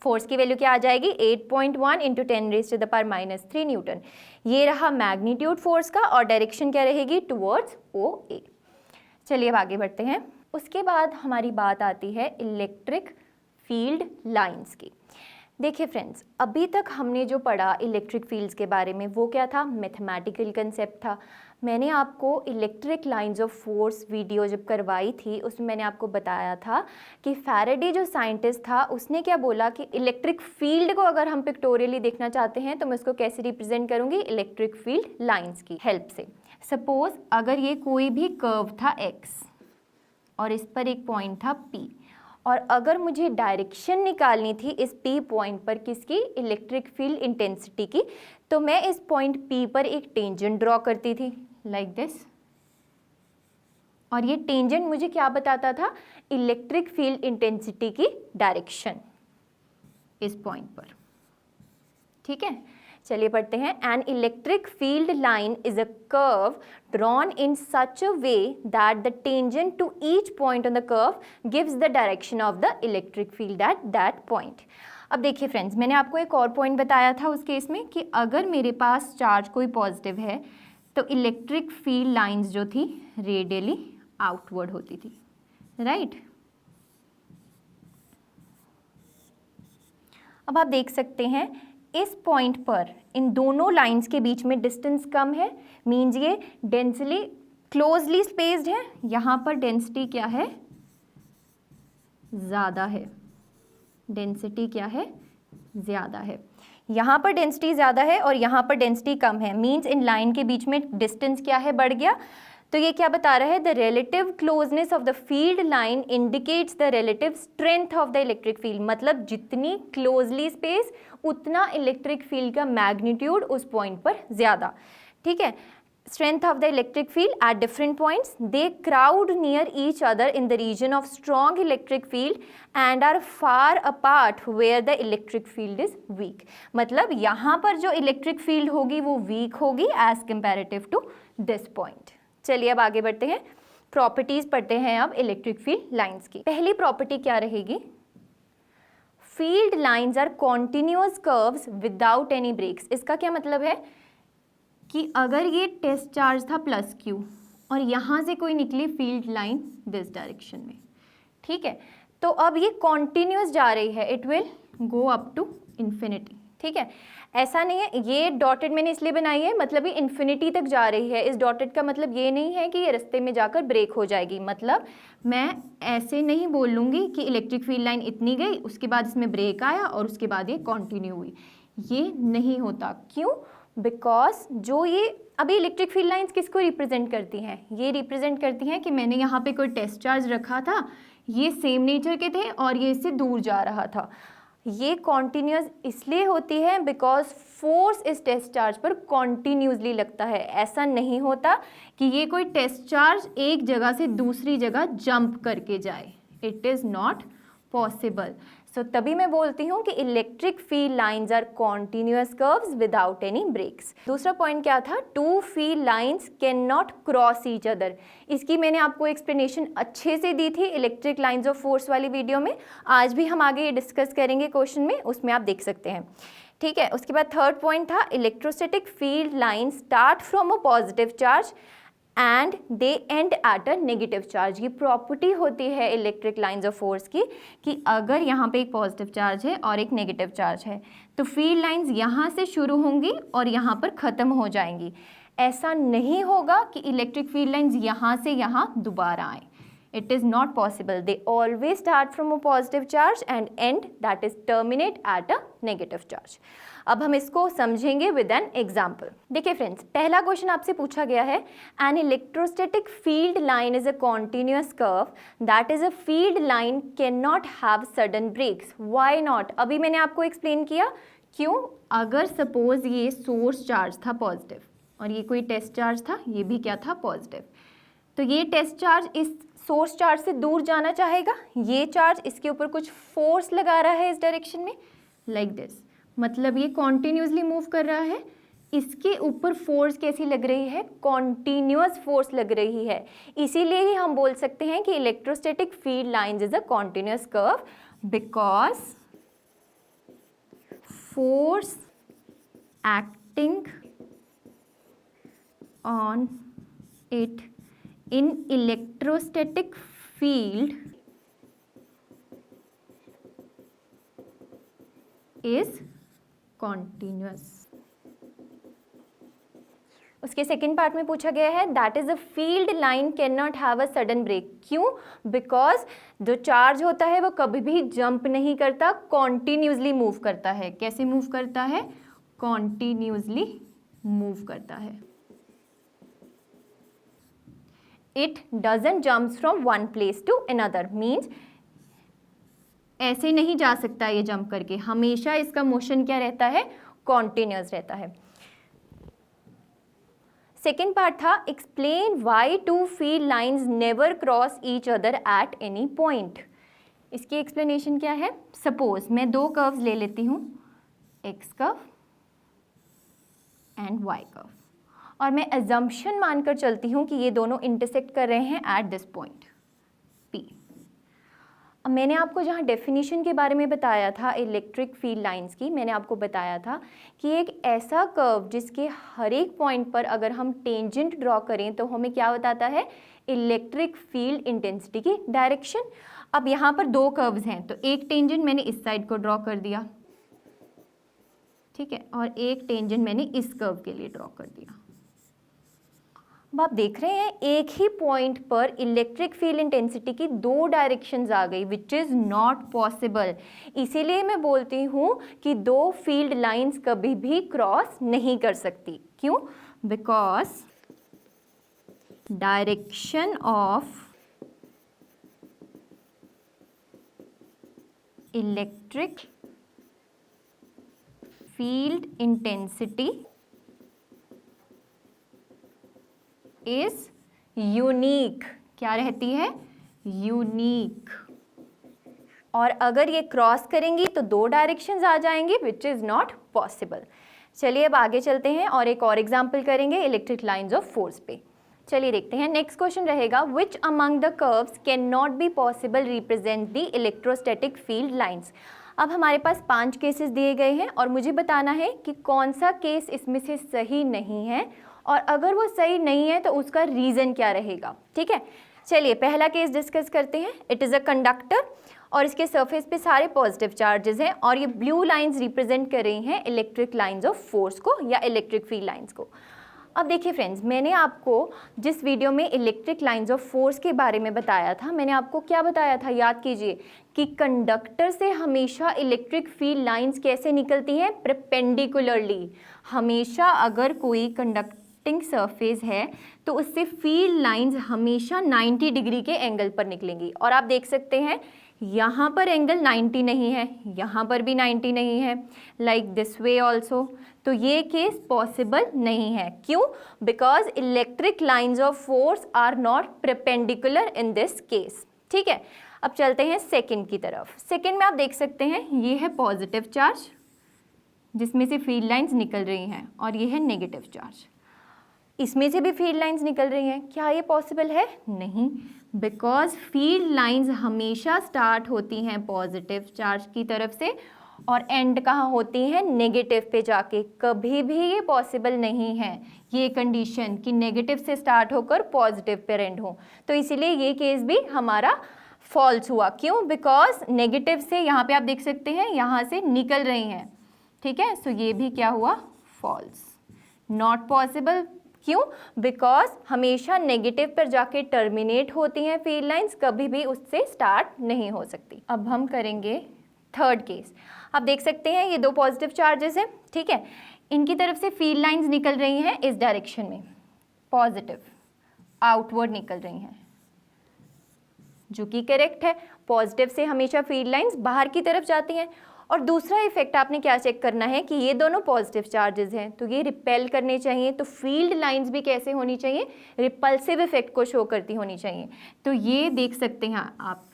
फोर्स की वैल्यू क्या आ जाएगी, 8.1 × 10⁻³ न्यूटन। ये रहा मैग्नीट्यूड फोर्स का, और डायरेक्शन क्या रहेगी, टुवर्ड्स OA। चलिए अब आगे बढ़ते हैं। उसके बाद हमारी बात आती है इलेक्ट्रिक फील्ड लाइंस की। देखिए फ्रेंड्स, अभी तक हमने जो पढ़ा इलेक्ट्रिक फील्ड्स के बारे में वो क्या था, मैथमेटिकल कंसेप्ट था। मैंने आपको electric lines of force video जब करवाई थी उसमें मैंने आपको बताया था कि फैराडे जो साइंटिस्ट था उसने क्या बोला कि इलेक्ट्रिक फील्ड को अगर हम पिक्टोरियली देखना चाहते हैं तो मैं उसको कैसे रिप्रेजेंट करूँगी, इलेक्ट्रिक फील्ड लाइन्स की हेल्प से। सपोज अगर ये कोई भी कर्व था x और इस पर एक पॉइंट था P, और अगर मुझे डायरेक्शन निकालनी थी इस P पॉइंट पर किसकी, इलेक्ट्रिक फील्ड इंटेंसिटी की, तो मैं इस पॉइंट P पर एक टेंजेंट ड्रॉ करती थी लाइक दिस, और ये टेंजेंट मुझे क्या बताता था, इलेक्ट्रिक फील्ड इंटेंसिटी की डायरेक्शन इस पॉइंट पर। ठीक है, चलिए पढ़ते हैं। An electric field line is a curve drawn in such a way that the tangent to each point on the curve gives the direction of the electric field at that point. अब देखिए friends, मैंने आपको एक और point बताया था उस case में कि अगर मेरे पास चार्ज कोई पॉजिटिव है तो इलेक्ट्रिक फील्ड लाइंस जो थी रेडियली आउटवर्ड होती थी, राइट। अब आप देख सकते हैं इस पॉइंट पर इन दोनों लाइंस के बीच में डिस्टेंस कम है, मीन्स ये डेंसली क्लोजली स्पेस्ड है। यहाँ पर डेंसिटी क्या है, ज़्यादा है, डेंसिटी क्या है, ज़्यादा है। यहाँ पर डेंसिटी ज़्यादा है और यहाँ पर डेंसिटी कम है, मीन्स इन लाइन के बीच में डिस्टेंस क्या है, बढ़ गया। तो ये क्या बता रहा है, the relative closeness of the field line indicates the relative strength of the electric field. मतलब जितनी क्लोजली स्पेस उतना इलेक्ट्रिक फील्ड का मैग्नीट्यूड उस पॉइंट पर ज़्यादा। ठीक है, strength of the electric field at different points, they crowd near each other in the region of strong electric field and are far apart where the electric field is weak। मतलब यहाँ पर जो electric field होगी वो week होगी as comparative to this point। चलिए अब आगे बढ़ते हैं, प्रॉपर्टीज पढ़ते हैं अब इलेक्ट्रिक फील्ड लाइंस की। पहली प्रॉपर्टी क्या रहेगी, field lines are continuous curves without any breaks. इसका क्या मतलब है कि अगर ये टेस्ट चार्ज था प्लस क्यू और यहाँ से कोई निकली फील्ड लाइन दिस डायरेक्शन में, ठीक है, तो अब ये कॉन्टिन्यूस जा रही है, it will go up to infinity. ठीक है, ऐसा नहीं है, ये डॉटेड मैंने इसलिए बनाई है, मतलब ये इन्फिनिटी तक जा रही है। इस डॉटेड का मतलब ये नहीं है कि ये रास्ते में जाकर ब्रेक हो जाएगी। मतलब मैं ऐसे नहीं बोल लूँगी कि इलेक्ट्रिक फील्ड लाइन इतनी गई उसके बाद इसमें ब्रेक आया और उसके बाद ये कॉन्टिन्यू हुई, ये नहीं होता। क्यों, बिकॉज जो ये अभी इलेक्ट्रिक फील्ड लाइंस किसको रिप्रेजेंट करती हैं, ये रिप्रेजेंट करती हैं कि मैंने यहाँ पे कोई टेस्ट चार्ज रखा था, ये सेम नेचर के थे और ये इससे दूर जा रहा था। ये कॉन्टिन्यूस इसलिए होती है बिकॉज फोर्स इस टेस्ट चार्ज पर कॉन्टिन्यूसली लगता है। ऐसा नहीं होता कि ये कोई टेस्ट चार्ज एक जगह से दूसरी जगह जंप करके जाए, it is not possible. So तभी मैं बोलती हूँ कि electric field lines are continuous curves without any breaks. दूसरा पॉइंट क्या था, two field lines can not cross each other. इसकी मैंने आपको एक्सप्लेनेशन अच्छे से दी थी इलेक्ट्रिक लाइंस ऑफ फोर्स वाली वीडियो में, आज भी हम आगे ये डिस्कस करेंगे क्वेश्चन में, उसमें आप देख सकते हैं। ठीक है, उसके बाद थर्ड पॉइंट था, electrostatic field line start from a positive charge and they and at a negative charge. ये प्रॉपर्टी होती है इलेक्ट्रिक लाइंस ऑफ फोर्स की कि अगर यहाँ पे एक पॉजिटिव चार्ज है और एक नेगेटिव चार्ज है तो फील्ड लाइंस यहाँ से शुरू होंगी और यहाँ पर ख़त्म हो जाएंगी। ऐसा नहीं होगा कि इलेक्ट्रिक फील्ड लाइंस यहाँ से यहाँ दोबारा आए, it is not possible. They always start from a positive charge and end, that is terminate at a negative charge. अब हम इसको समझेंगे with an example. देखिए फ्रेंड्स, पहला क्वेश्चन आपसे पूछा गया है, an electrostatic field line is a continuous curve, that is a field line cannot have sudden breaks. Why not? अभी मैंने आपको एक्सप्लेन किया क्यों। अगर सपोज ये सोर्स चार्ज था पॉजिटिव और ये कोई टेस्ट चार्ज था, ये भी क्या था, पॉजिटिव, तो ये टेस्ट चार्ज इस सोर्स चार्ज से दूर जाना चाहेगा, ये चार्ज इसके ऊपर कुछ फोर्स लगा रहा है इस डायरेक्शन में लाइक दिस, मतलब ये कॉन्टिन्यूसली मूव कर रहा है, इसके ऊपर फोर्स कैसी लग रही है, कॉन्टिन्यूअस फोर्स लग रही है। इसीलिए ही हम बोल सकते हैं कि electrostatic field lines is a continuous curve because force acting on it in electrostatic field is continuous. उसके सेकेंड पार्ट में पूछा गया है that is a field line can not have a sudden break. क्यों? बिकॉज जो charge होता है वो कभी भी जंप नहीं करता, कॉन्टिन्यूसली मूव करता है। कैसे मूव करता है? कॉन्टिन्यूसली मूव करता है। It doesn't jump from one place to another, means ऐसे नहीं जा सकता ये जंप करके, हमेशा इसका मोशन क्या रहता है? कॉन्टिन्यूस रहता है। सेकेंड पार्ट था explain why two field lines never cross each other at any point. इसकी एक्सप्लेनेशन क्या है? सपोज मैं दो कर्व्स ले लेती हूँ, X curve and Y curve, और मैं अजम्पशन मानकर चलती हूँ कि ये दोनों इंटरसेक्ट कर रहे हैं एट दिस पॉइंट P। अब मैंने आपको जहाँ डेफिनेशन के बारे में बताया था इलेक्ट्रिक फील्ड लाइंस की, मैंने आपको बताया था कि एक ऐसा कर्व जिसके हर एक पॉइंट पर अगर हम टेंजेंट ड्रॉ करें तो हमें क्या बताता है? इलेक्ट्रिक फील्ड इंटेंसिटी की डायरेक्शन। अब यहाँ पर दो कर्व्स हैं तो एक टेंजेंट मैंने इस साइड को ड्रॉ कर दिया, ठीक है, और एक टेंजेंट मैंने इस कर्व के लिए ड्रॉ कर दिया। अब आप देख रहे हैं एक ही पॉइंट पर इलेक्ट्रिक फील्ड इंटेंसिटी की दो डायरेक्शंस आ गई, विच इज़ नॉट पॉसिबल। इसीलिए मैं बोलती हूँ कि दो फील्ड लाइंस कभी भी क्रॉस नहीं कर सकती। क्यों? Because direction of electric field intensity is unique. क्या रहती है? यूनिक। और अगर ये क्रॉस करेंगी तो दो डायरेक्शंस आ जाएंगे विच इज नॉट पॉसिबल। चलिए अब आगे चलते हैं और एक और एग्जांपल करेंगे इलेक्ट्रिक लाइंस ऑफ फोर्स पे। चलिए देखते हैं। नेक्स्ट क्वेश्चन रहेगा which among the curves can not be possible represent the electrostatic field lines. अब हमारे पास 5 केसेस दिए गए हैं और मुझे बताना है कि कौन सा केस इसमें से सही नहीं है, और अगर वो सही नहीं है तो उसका रीज़न क्या रहेगा। ठीक है, चलिए पहला केस डिस्कस करते हैं। इट इज़ अ कंडक्टर और इसके सरफेस पे सारे पॉजिटिव चार्जेस हैं और ये ब्लू लाइंस रिप्रेजेंट कर रही हैं इलेक्ट्रिक लाइंस ऑफ फोर्स को या इलेक्ट्रिक फील्ड लाइंस को। अब देखिए फ्रेंड्स, मैंने आपको जिस वीडियो में इलेक्ट्रिक लाइंस ऑफ फोर्स के बारे में बताया था, मैंने आपको क्या बताया था? याद कीजिए कि कंडक्टर से हमेशा इलेक्ट्रिक फील्ड लाइंस कैसे निकलती हैं? परपेंडिकुलरली। हमेशा अगर कोई कंडक्टिंग सरफेस है तो उससे फील्ड लाइंस हमेशा 90 डिग्री के एंगल पर निकलेंगी। और आप देख सकते हैं यहाँ पर एंगल 90 नहीं है, यहाँ पर भी 90 नहीं है, लाइक दिस वे ऑल्सो। तो ये केस पॉसिबल नहीं है। क्यों? Because electric lines of force are not perpendicular in this case. ठीक है, अब चलते हैं सेकंड की तरफ। सेकंड में आप देख सकते हैं ये है पॉजिटिव चार्ज जिसमें से फील्ड लाइंस निकल रही हैं, और ये है नेगेटिव चार्ज, इसमें से भी फील्ड लाइंस निकल रही हैं। क्या ये पॉसिबल है? नहीं, बिकॉज फील्ड लाइंस हमेशा स्टार्ट होती हैं पॉजिटिव चार्ज की तरफ से और एंड कहाँ होती हैं? नेगेटिव पे जाके। कभी भी ये पॉसिबल नहीं है ये कंडीशन कि नेगेटिव से स्टार्ट होकर पॉजिटिव पे एंड हो। तो इसीलिए ये केस भी हमारा फॉल्स हुआ। क्यों? बिकॉज नेगेटिव से यहाँ पे आप देख सकते हैं यहाँ से निकल रही हैं। ठीक है, सो ये भी क्या हुआ? False, not possible. क्यों? बिकॉज हमेशा नेगेटिव पर जाके टर्मिनेट होती हैं फील्ड लाइंस, कभी भी उससे स्टार्ट नहीं हो सकती। अब हम करेंगे थर्ड केस। आप देख सकते हैं ये दो पॉजिटिव चार्जेस हैं, ठीक है, इनकी तरफ से फील्ड लाइंस निकल रही हैं इस डायरेक्शन में, पॉजिटिव आउटवर्ड निकल रही हैं, जो कि करेक्ट है। पॉजिटिव से हमेशा फील्ड लाइंस बाहर की तरफ जाती हैं। और दूसरा इफेक्ट आपने क्या चेक करना है कि ये दोनों पॉजिटिव चार्जेस हैं तो ये रिपेल करने चाहिए, तो फील्ड लाइंस भी कैसे होनी चाहिए? रिपल्सिव इफेक्ट को शो करती होनी चाहिए। तो ये देख सकते हैं आप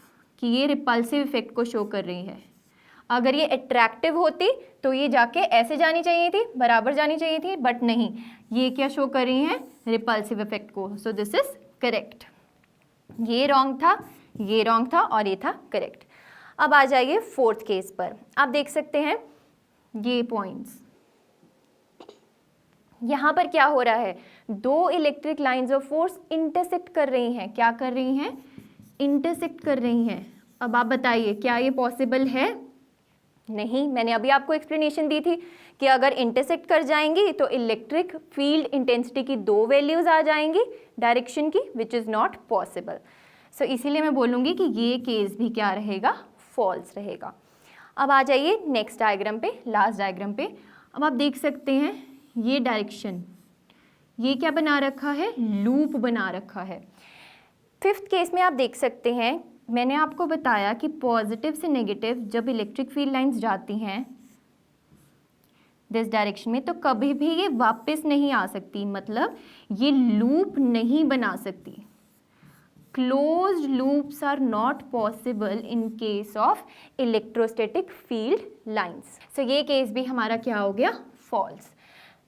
कि ये रिपल्सिव इफेक्ट को शो कर रही है। अगर ये अट्रैक्टिव होती तो ये जाके ऐसे जानी चाहिए थी, बराबर जानी चाहिए थी, बट नहीं, ये क्या शो कर रही हैं? रिपल्सिव इफेक्ट को। So this is correct. ये रॉन्ग था, ये रॉन्ग था और ये था करेक्ट। अब आ जाइए फोर्थ केस पर। आप देख सकते हैं ये पॉइंट्स, यहाँ पर क्या हो रहा है? दो electric lines of force intersect कर रही हैं। क्या कर रही हैं? इंटरसेक्ट कर रही हैं। अब आप बताइए क्या ये पॉसिबल है? नहीं, मैंने अभी आपको एक्सप्लेनेशन दी थी कि अगर इंटरसेक्ट कर जाएंगी तो इलेक्ट्रिक फील्ड इंटेंसिटी की 2 वैल्यूज़ आ जाएंगी डायरेक्शन की, विच इज़ नॉट पॉसिबल। सो इसीलिए मैं बोलूँगी कि ये केस भी क्या रहेगा, फॉल्स रहेगा। अब आ जाइए नेक्स्ट डायग्राम पे, लास्ट डायग्राम पे। अब आप देख सकते हैं ये डायरेक्शन, ये क्या बना रखा है, लूप बना रखा है। फिफ्थ केस में आप देख सकते हैं, मैंने आपको बताया कि पॉजिटिव से नेगेटिव जब इलेक्ट्रिक फील्ड लाइंस जाती हैं दिस डायरेक्शन में, तो कभी भी ये वापस नहीं आ सकती, मतलब ये लूप नहीं बना सकती। Closed loops are not possible in case of electrostatic field lines. So ये केस भी हमारा क्या हो गया, फॉल्स।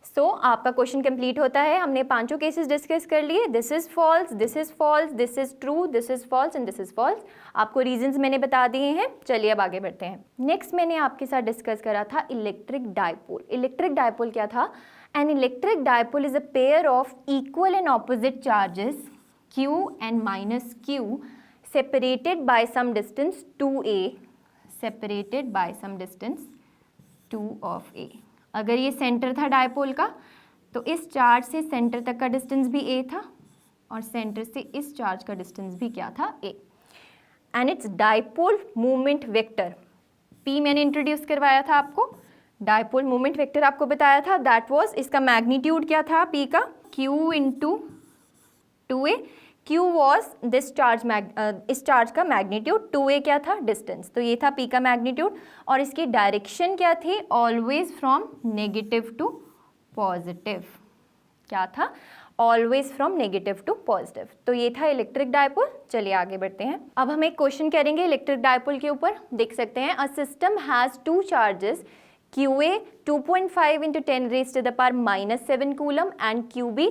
सो आपका क्वेश्चन कंप्लीट होता है। हमने पांचों केसेस डिस्कस कर लिए, this is false, this is false, this is true, this is false and this is false. आपको रीजंस मैंने बता दिए हैं। चलिए अब आगे बढ़ते हैं। नेक्स्ट मैंने आपके साथ डिस्कस करा था इलेक्ट्रिक डायपोल। इलेक्ट्रिक डायपोल क्या था, an electric dipole is a pair of equal and opposite charges q and minus q separated by some distance 2a, separated by some distance 2 of a। अगर ये centre था dipole का तो इस charge से centre तक का डिस्टेंस भी a था और सेंटर से इस चार्ज का डिस्टेंस भी क्या था, a। And it's dipole movement vector p मैंने इंट्रोड्यूस करवाया था आपको, डायपोल मूवमेंट वेक्टर आपको बताया था, दैट वाज, इसका मैग्नीट्यूड क्या था p का, q into 2a। q was this charge, इस चार्ज का मैग्नीट्यूड, 2a क्या था, डिस्टेंस, तो ये था p का मैग्नीट्यूड। और इसकी डायरेक्शन क्या थी, always from negative to positive. क्या था, always from negative to positive. तो ये था इलेक्ट्रिक डायपोल। चलिए आगे बढ़ते हैं। अब हम एक क्वेश्चन करेंगे इलेक्ट्रिक डायपोल के ऊपर। देख सकते हैं, a system has 2 charges qa 2.5 into 10 raised to the power -7 coulomb and qb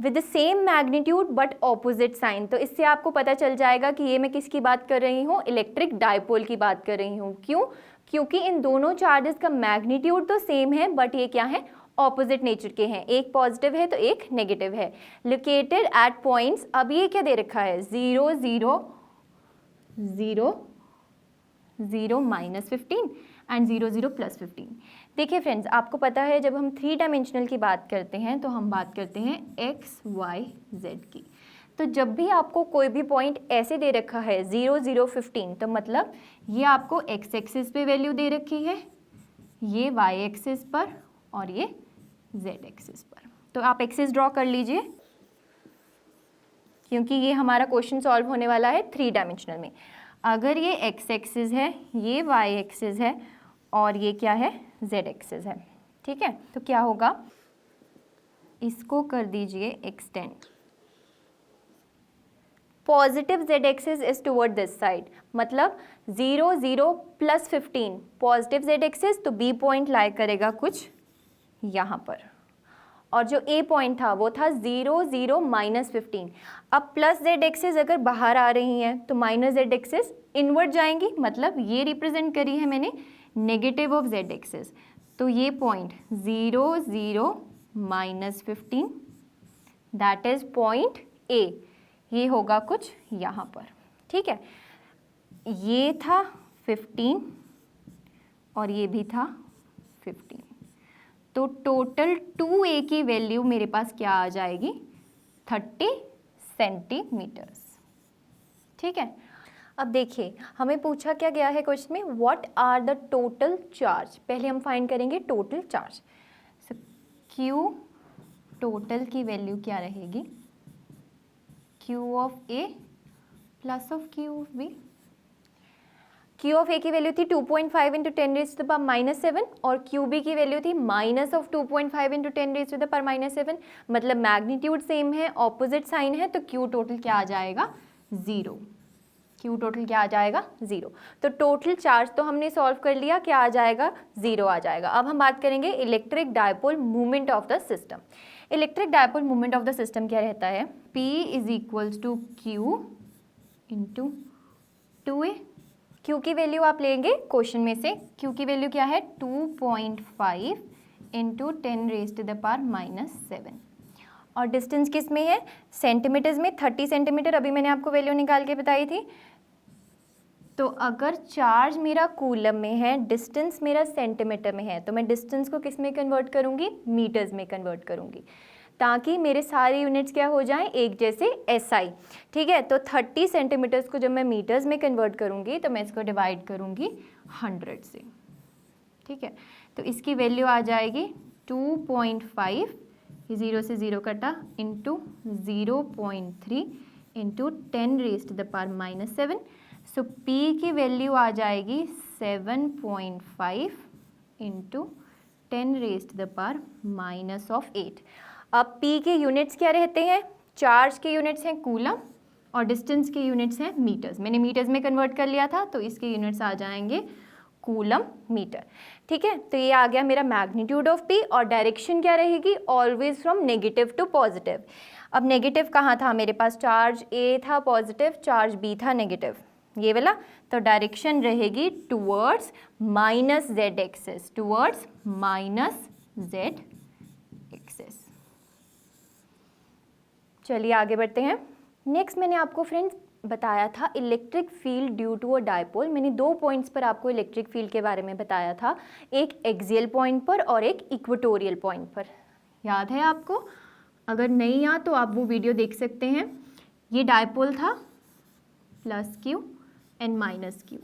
with the same magnitude but opposite sign. तो इससे आपको पता चल जाएगा कि ये मैं किसकी बात कर रही हूँ, इलेक्ट्रिक डायपोल की बात कर रही हूँ। क्यों, क्योंकि इन दोनों चार्जेस का मैग्नीट्यूड तो सेम है बट ये क्या है, ऑपोजिट नेचर के हैं, एक पॉजिटिव है तो एक नेगेटिव है। लोकेटेड एट पॉइंट्स, अब ये क्या दे रखा है, 0 0 0 0 -15 एंड 0 0 +15। देखिए फ्रेंड्स, आपको पता है जब हम 3 डायमेंशनल की बात करते हैं तो हम बात करते हैं x, y, z की। तो जब भी आपको कोई भी पॉइंट ऐसे दे रखा है 0 0 15, तो मतलब ये आपको x एक्सिस पे वैल्यू दे रखी है, ये y एक्सिस पर और ये z एक्सिस पर। तो आप एक्सिस ड्रॉ कर लीजिए क्योंकि ये हमारा क्वेश्चन सॉल्व होने वाला है 3 डायमेंशनल में। अगर ये x एक्सिस है, ये y एक्सिस है और ये क्या है, z एक्सिस है, ठीक है। तो क्या होगा, इसको कर दीजिए extend, positive z axis is toward this side, मतलब 0 0 +15 पॉजिटिव z एक्सिस, तो b पॉइंट लाई करेगा कुछ यहाँ पर, और जो a पॉइंट था वो था 0 0 -15। अब प्लस z एक्सिस अगर बाहर आ रही हैं तो माइनस z एक्सिस इनवर्ड जाएंगी, मतलब ये रिप्रेजेंट करी है मैंने नेगेटिव ऑफ z एक्सिस। तो ये point 0 0 -15 that is point a, ये होगा कुछ यहाँ पर, ठीक है। ये था 15 और ये भी था 15, तो टोटल 2a की वैल्यू मेरे पास क्या आ जाएगी, 30 सेंटीमीटर्स, ठीक है। अब देखिए, हमें पूछा क्या गया है क्वेश्चन में, what are the total charge. पहले हम फाइंड करेंगे total charge. So q total की वैल्यू क्या रहेगी, q of a plus of q of b। q of a की वैल्यू थी 2.5 into 10 raise to the power -7 और qb की वैल्यू थी minus of 2.5 into 10 raise to the power -7, मतलब magnitude same है, ऑपोजिट साइन है, तो q टोटल क्या आ जाएगा, 0। q टोटल क्या आ जाएगा, 0। तो टोटल चार्ज तो हमने सॉल्व कर लिया, क्या आ जाएगा, 0 आ जाएगा। अब हम बात करेंगे electric dipole movement of the system. Electric dipole movement of the system क्या रहता है, p is equals to q into 2a। q की वैल्यू आप लेंगे क्वेश्चन में से, q की वैल्यू क्या है, 2.5 into 10 raise to the power -7, और डिस्टेंस किस में है, सेंटीमीटर्स में, 30 सेंटीमीटर, अभी मैंने आपको वैल्यू निकाल के बताई थी। तो अगर चार्ज मेरा कूलम में है, डिस्टेंस मेरा सेंटीमीटर में है, तो मैं डिस्टेंस को किस में कन्वर्ट करूँगी, मीटर्स में कन्वर्ट करूँगी, ताकि मेरे सारे यूनिट्स क्या हो जाएं, एक जैसे SI। ठीक है, तो 30 सेंटीमीटर्स को जब मैं मीटर्स में कन्वर्ट करूँगी तो मैं इसको डिवाइड करूँगी 100 से। ठीक है, तो इसकी वैल्यू आ जाएगी 2.5, ये 0 से 0 कटा, इंटू 0.3 इंटू 10⁻⁻7। सो P की वैल्यू आ जाएगी 7.5 इंटू 10⁻⁻8। अब P के यूनिट्स क्या रहते हैं, चार्ज के यूनिट्स हैं कूलम और डिस्टेंस के यूनिट्स हैं मीटर्स। मैंने मीटर्स में कन्वर्ट कर लिया था, तो इसके यूनिट्स आ जाएंगे कूलम मीटर। ठीक है, तो ये आ गया मेरा मैग्नीट्यूड ऑफ P, और डायरेक्शन क्या रहेगी, always from negative to positive. अब नेगेटिव कहाँ था मेरे पास, चार्ज A था पॉजिटिव, चार्ज B था नेगेटिव, ये वाला, तो डायरेक्शन रहेगी towards -z axis, towards -z axis. चलिए आगे बढ़ते हैं। नेक्स्ट मैंने आपको फ्रेंड्स बताया था electric field due to a dipole. मैंने 2 पॉइंट्स पर आपको इलेक्ट्रिक फील्ड के बारे में बताया था, एक एक्सियल पॉइंट पर और एक इक्वेटोरियल पॉइंट पर। याद है आपको? अगर नहीं याद तो आप वो वीडियो देख सकते हैं। ये डायपोल था, +q एंड -q।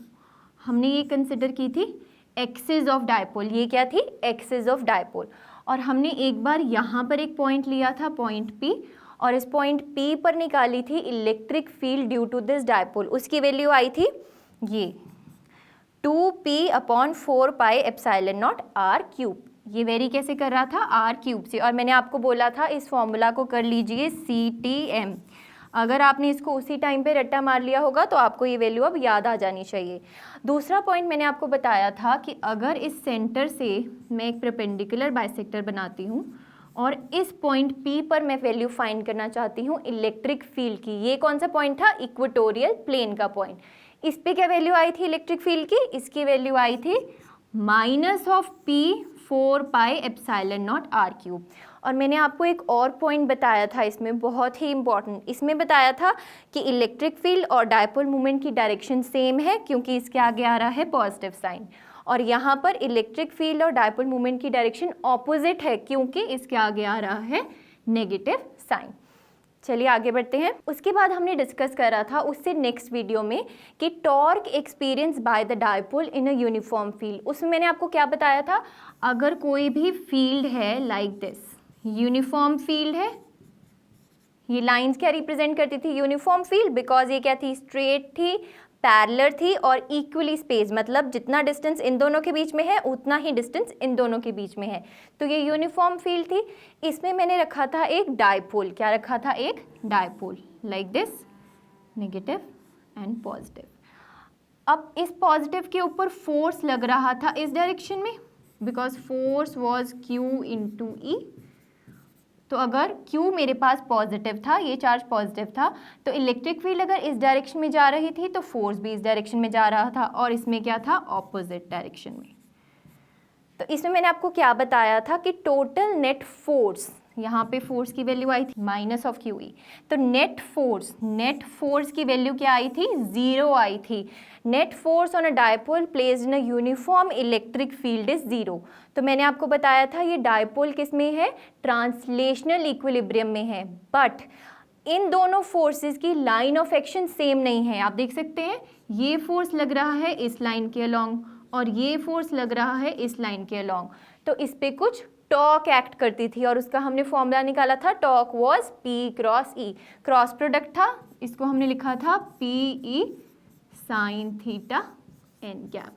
हमने ये कंसिडर की थी एक्सिस ऑफ डायपोल, ये क्या थी, एक्सिस ऑफ डायपोल। और हमने एक बार यहाँ पर एक पॉइंट लिया था, पॉइंट P, और इस पॉइंट P पर निकाली थी electric field due to this dipole. उसकी वैल्यू आई थी ये 2p/4πε0 r³। ये वेरी कैसे कर रहा था, r³ से, और मैंने आपको बोला था इस फॉर्मूला को कर लीजिए CTM। अगर आपने इसको उसी टाइम पे रट्टा मार लिया होगा तो आपको ये वैल्यू अब याद आ जानी चाहिए। दूसरा पॉइंट मैंने आपको बताया था कि अगर इस सेंटर से मैं एक परपेंडिकुलर बाइसेक्टर बनाती हूँ और इस पॉइंट P पर मैं वैल्यू फाइंड करना चाहती हूँ इलेक्ट्रिक फील्ड की, ये कौन सा पॉइंट था, इक्वेटोरियल प्लेन का पॉइंट। इस पे क्या वैल्यू आई थी इलेक्ट्रिक फील्ड की, इसकी वैल्यू आई थी -P4πε0 r³। और मैंने आपको एक और पॉइंट बताया था इसमें, बहुत ही इंपॉर्टेंट, इसमें बताया था कि इलेक्ट्रिक फील्ड और डायपोल मूवमेंट की डायरेक्शन सेम है, क्योंकि इसके आगे आ रहा है पॉजिटिव साइन, और यहाँ पर इलेक्ट्रिक फील्ड और डायपोल मूवमेंट की डायरेक्शन ऑपोजिट है, क्योंकि इसके आगे आ रहा है नेगेटिव साइन। चलिए आगे बढ़ते हैं। उसके बाद हमने डिस्कस करा था उससे नेक्स्ट वीडियो में कि torque experience by the dipole in a uniform field. उसमें मैंने आपको क्या बताया था, अगर कोई भी फील्ड है लाइक दिस, यूनिफॉर्म फील्ड है, ये लाइंस क्या रिप्रेजेंट करती थी, यूनिफॉर्म फील्ड, बिकॉज ये क्या थी, स्ट्रेट थी, पैरेलल थी और इक्वली स्पेस, मतलब जितना डिस्टेंस इन दोनों के बीच में है उतना ही डिस्टेंस इन दोनों के बीच में है, तो ये यूनिफॉर्म फील्ड थी। इसमें मैंने रखा था एक डायपोल, क्या रखा था, एक dipole like this, negative and positive. अब इस पॉजिटिव के ऊपर फोर्स लग रहा था इस डायरेक्शन में, because force was Q × E। तो अगर Q मेरे पास पॉजिटिव था, ये चार्ज पॉजिटिव था, तो इलेक्ट्रिक फील्ड अगर इस डायरेक्शन में जा रही थी तो फोर्स भी इस डायरेक्शन में जा रहा था, और इसमें क्या था, ऑपोजिट डायरेक्शन में। तो इसमें मैंने आपको क्या बताया था कि टोटल नेट फोर्स, यहाँ पे फोर्स की वैल्यू आई थी -QE, तो नेट फोर्स की वैल्यू क्या आई थी, 0 आई थी। Net force on a dipole placed in a uniform electric field is 0। तो मैंने आपको बताया था ये डायपोल किस में है, ट्रांसलेशनल इक्विलिब्रियम में है, बट इन दोनों फोर्सेस की लाइन ऑफ एक्शन सेम नहीं है। आप देख सकते हैं ये फोर्स लग रहा है इस लाइन के अलोंग और ये फोर्स लग रहा है इस लाइन के अलोंग, तो इस पे कुछ टॉर्क एक्ट करती थी और उसका हमने फॉर्मूला निकाला था, torque was P × E, cross product था, इसको हमने लिखा था PE sin θ n गैप।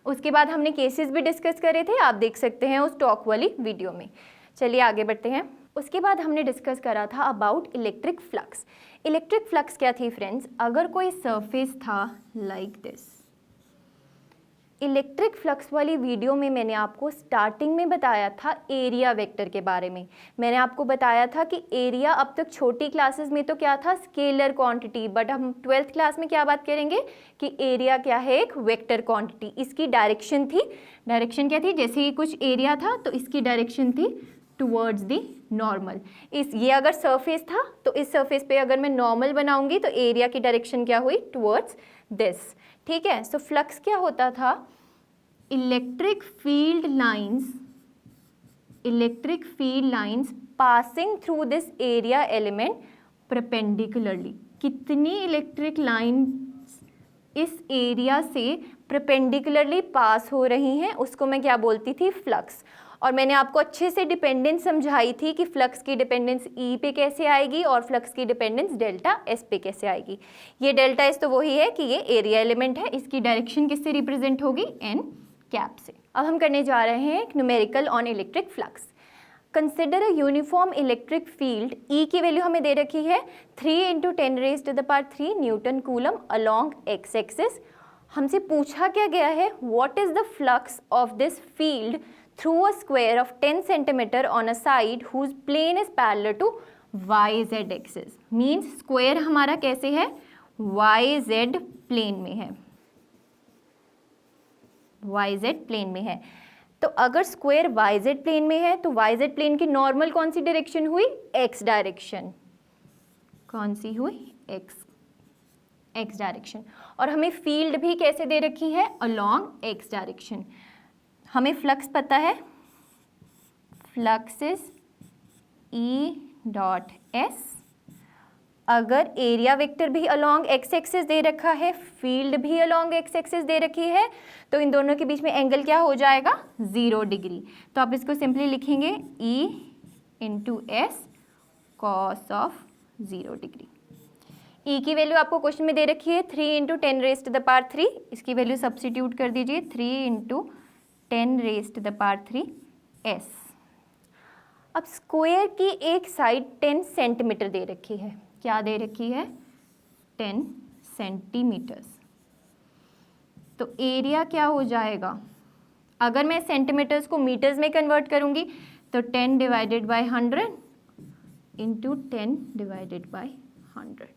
उसके बाद हमने केसेस भी डिस्कस करे थे, आप देख सकते हैं उस टॉक वाली वीडियो में। चलिए आगे बढ़ते हैं। उसके बाद हमने डिस्कस करा था about electric flux. Electric flux क्या थी फ्रेंड्स, अगर कोई सरफेस था लाइक दिस, इलेक्ट्रिक फ्लक्स वाली वीडियो में मैंने आपको स्टार्टिंग में बताया था एरिया वेक्टर के बारे में। मैंने आपको बताया था कि एरिया अब तक छोटी क्लासेस में तो क्या था, स्केलर क्वांटिटी, बट हम 12th क्लास में क्या बात करेंगे कि एरिया क्या है, एक वेक्टर क्वांटिटी। इसकी डायरेक्शन थी, डायरेक्शन क्या थी, जैसे ये कुछ एरिया था तो इसकी डायरेक्शन थी टुवर्ड्स द नॉर्मल। ये अगर सरफेस था तो इस सरफेस पे अगर मैं नॉर्मल बनाऊंगी तो एरिया की डायरेक्शन क्या हुई, टुवर्ड्स दिस। ठीक है, सो फ्लक्स क्या होता था, electric field lines passing through this area element perpendicularly. कितनी इलेक्ट्रिक लाइंस इस एरिया से परपेंडिकुलरली पास हो रही हैं उसको मैं क्या बोलती थी, फ्लक्स। और मैंने आपको अच्छे से डिपेंडेंस समझाई थी कि फ्लक्स की डिपेंडेंस ई पे कैसे आएगी और फ्लक्स की डिपेंडेंस डेल्टा एस पे कैसे आएगी। ये डेल्टा एस तो वही है कि ये एरिया एलिमेंट है, इसकी डायरेक्शन किससे रिप्रेजेंट होगी, एन कैप से। अब हम करने जा रहे हैं एक numerical on electric flux. Consider a uniform electric field, E की वैल्यू हमें दे रखी है 3 × 10⁻³ newton coulomb along x axis. हमसे पूछा क्या गया है, what is the flux of this field through a square of 10 centimetre on a side whose plane is parallel to YZ axis. Means square हमारा कैसे है, YZ प्लेन में है, YZ प्लेन में है। तो अगर स्क्वायर YZ प्लेन में है तो YZ प्लेन की नॉर्मल कौन सी डायरेक्शन हुई, X डायरेक्शन। कौन सी हुई, X डायरेक्शन। और हमें फील्ड भी कैसे दे रखी है, अलोंग X डायरेक्शन। हमें फ्लक्स पता है, फ्लक्स इज E.S। अगर एरिया वेक्टर भी अलोंग एक्स एक्सिस दे रखा है, फील्ड भी अलोंग एक्स एक्सिस दे रखी है, तो इन दोनों के बीच में एंगल क्या हो जाएगा, 0 डिग्री। तो आप इसको सिंपली लिखेंगे E/S cos of 0 degree. E की वैल्यू आपको क्वेश्चन में दे रखी है 3 × 10⁻³। इसकी वैल्यू सब्स्टिट्यूट कर दीजिए, 3 × 10⁻³ S। अब स्क्वायर की एक साइड 10 सेंटीमीटर दे रखी है, क्या दे रखी है, 10 सेंटीमीटर्स। तो एरिया क्या हो जाएगा, अगर मैं सेंटीमीटर्स को मीटर्स में कन्वर्ट करूंगी तो 10 / 100 इंटू 10 / 100।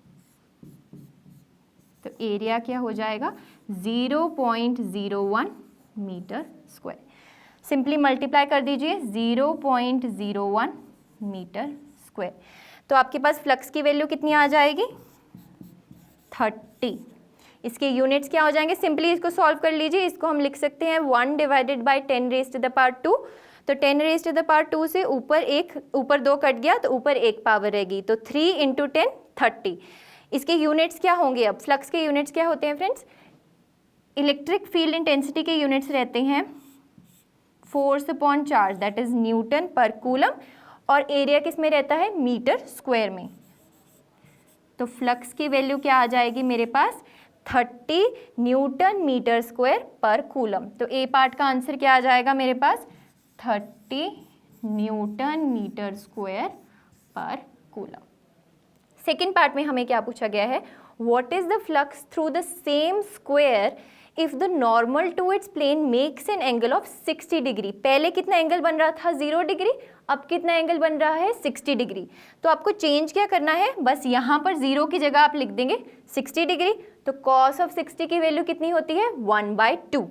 तो एरिया क्या हो जाएगा, 0.01 मीटर स्क्वायर। सिंपली मल्टीप्लाई कर दीजिए, 0.01 मीटर स्क्वायर। तो आपके पास फ्लक्स की वैल्यू कितनी आ जाएगी, 30। इसके यूनिट्स क्या हो जाएंगे, सिंपली इसको सॉल्व कर लीजिए। इसको हम लिख सकते हैं 1 / 10⁻²। तो 10⁻² से ऊपर 2 कट गया तो ऊपर 1 पावर रहेगी, तो 3 × 10 30। इसके यूनिट्स क्या होंगे, अब फ्लक्स के यूनिट्स क्या होते हैं फ्रेंड्स, इलेक्ट्रिक फील्ड इंटेंसिटी के यूनिट्स रहते हैं force upon charge, that is Newton पर कूलम, और एरिया किस में रहता है, मीटर स्क्वायर में। तो फ्लक्स की वैल्यू क्या आ जाएगी मेरे पास, 30 न्यूटन मीटर स्क्वायर पर कूलम। तो ए पार्ट का आंसर क्या आ जाएगा मेरे पास, 30 न्यूटन मीटर स्क्वायर पर कूलम। सेकेंड पार्ट में हमें क्या पूछा गया है, what is the flux through the same square if the normal to its plane makes an angle of 60 degree. पहले कितना एंगल बन रहा था, 0 डिग्री, अब कितना एंगल बन रहा है, 60 डिग्री। तो आपको चेंज क्या करना है, बस यहाँ पर 0 की जगह आप लिख देंगे 60 डिग्री। तो cos ऑफ 60 की वैल्यू कितनी होती है, 1/2।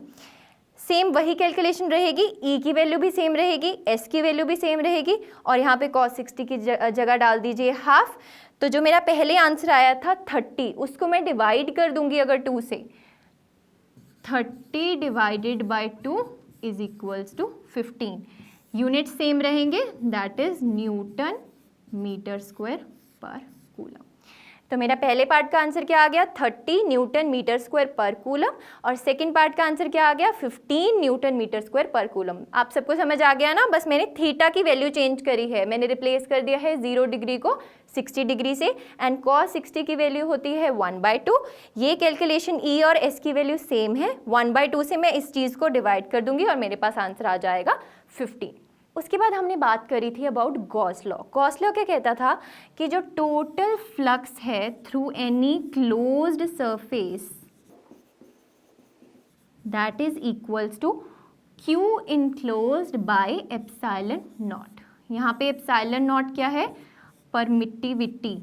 सेम वही कैलकुलेशन रहेगी, E की वैल्यू भी सेम रहेगी, S की वैल्यू भी सेम रहेगी, और यहाँ पे cos 60 की जगह डाल दीजिए हाफ। तो जो मेरा पहले आंसर आया था 30, उसको मैं डिवाइड कर दूंगी अगर 2 से, 30 / 2 is equals to 15। Unit same रहेंगे, that is newton metre square पर कूलम। तो मेरा पहले पार्ट का आंसर क्या आ गया, 30 न्यूटन मीटर स्क्वायर पर कूलम, और सेकंड पार्ट का आंसर क्या आ गया, 15 न्यूटन मीटर स्क्वायर पर कूलम। आप सबको समझ आ गया ना, बस मैंने थीटा की वैल्यू चेंज करी है, मैंने रिप्लेस कर दिया है 0 डिग्री को 60 डिग्री से, एंड cos 60 की वैल्यू होती है 1/2। ये कैलकुलेशन E और S की वैल्यू सेम है, 1/2 से मैं इस चीज़ को डिवाइड कर दूंगी और मेरे पास आंसर आ जाएगा 15। उसके बाद हमने बात करी थी about Gauss law. Gauss law क्या कहता था कि जो टोटल फ्लक्स है through any closed surface that is equals to Q enclosed by epsilon naught. यहाँ पे एप्सिलॉन नॉट क्या है, परमिटिविटी,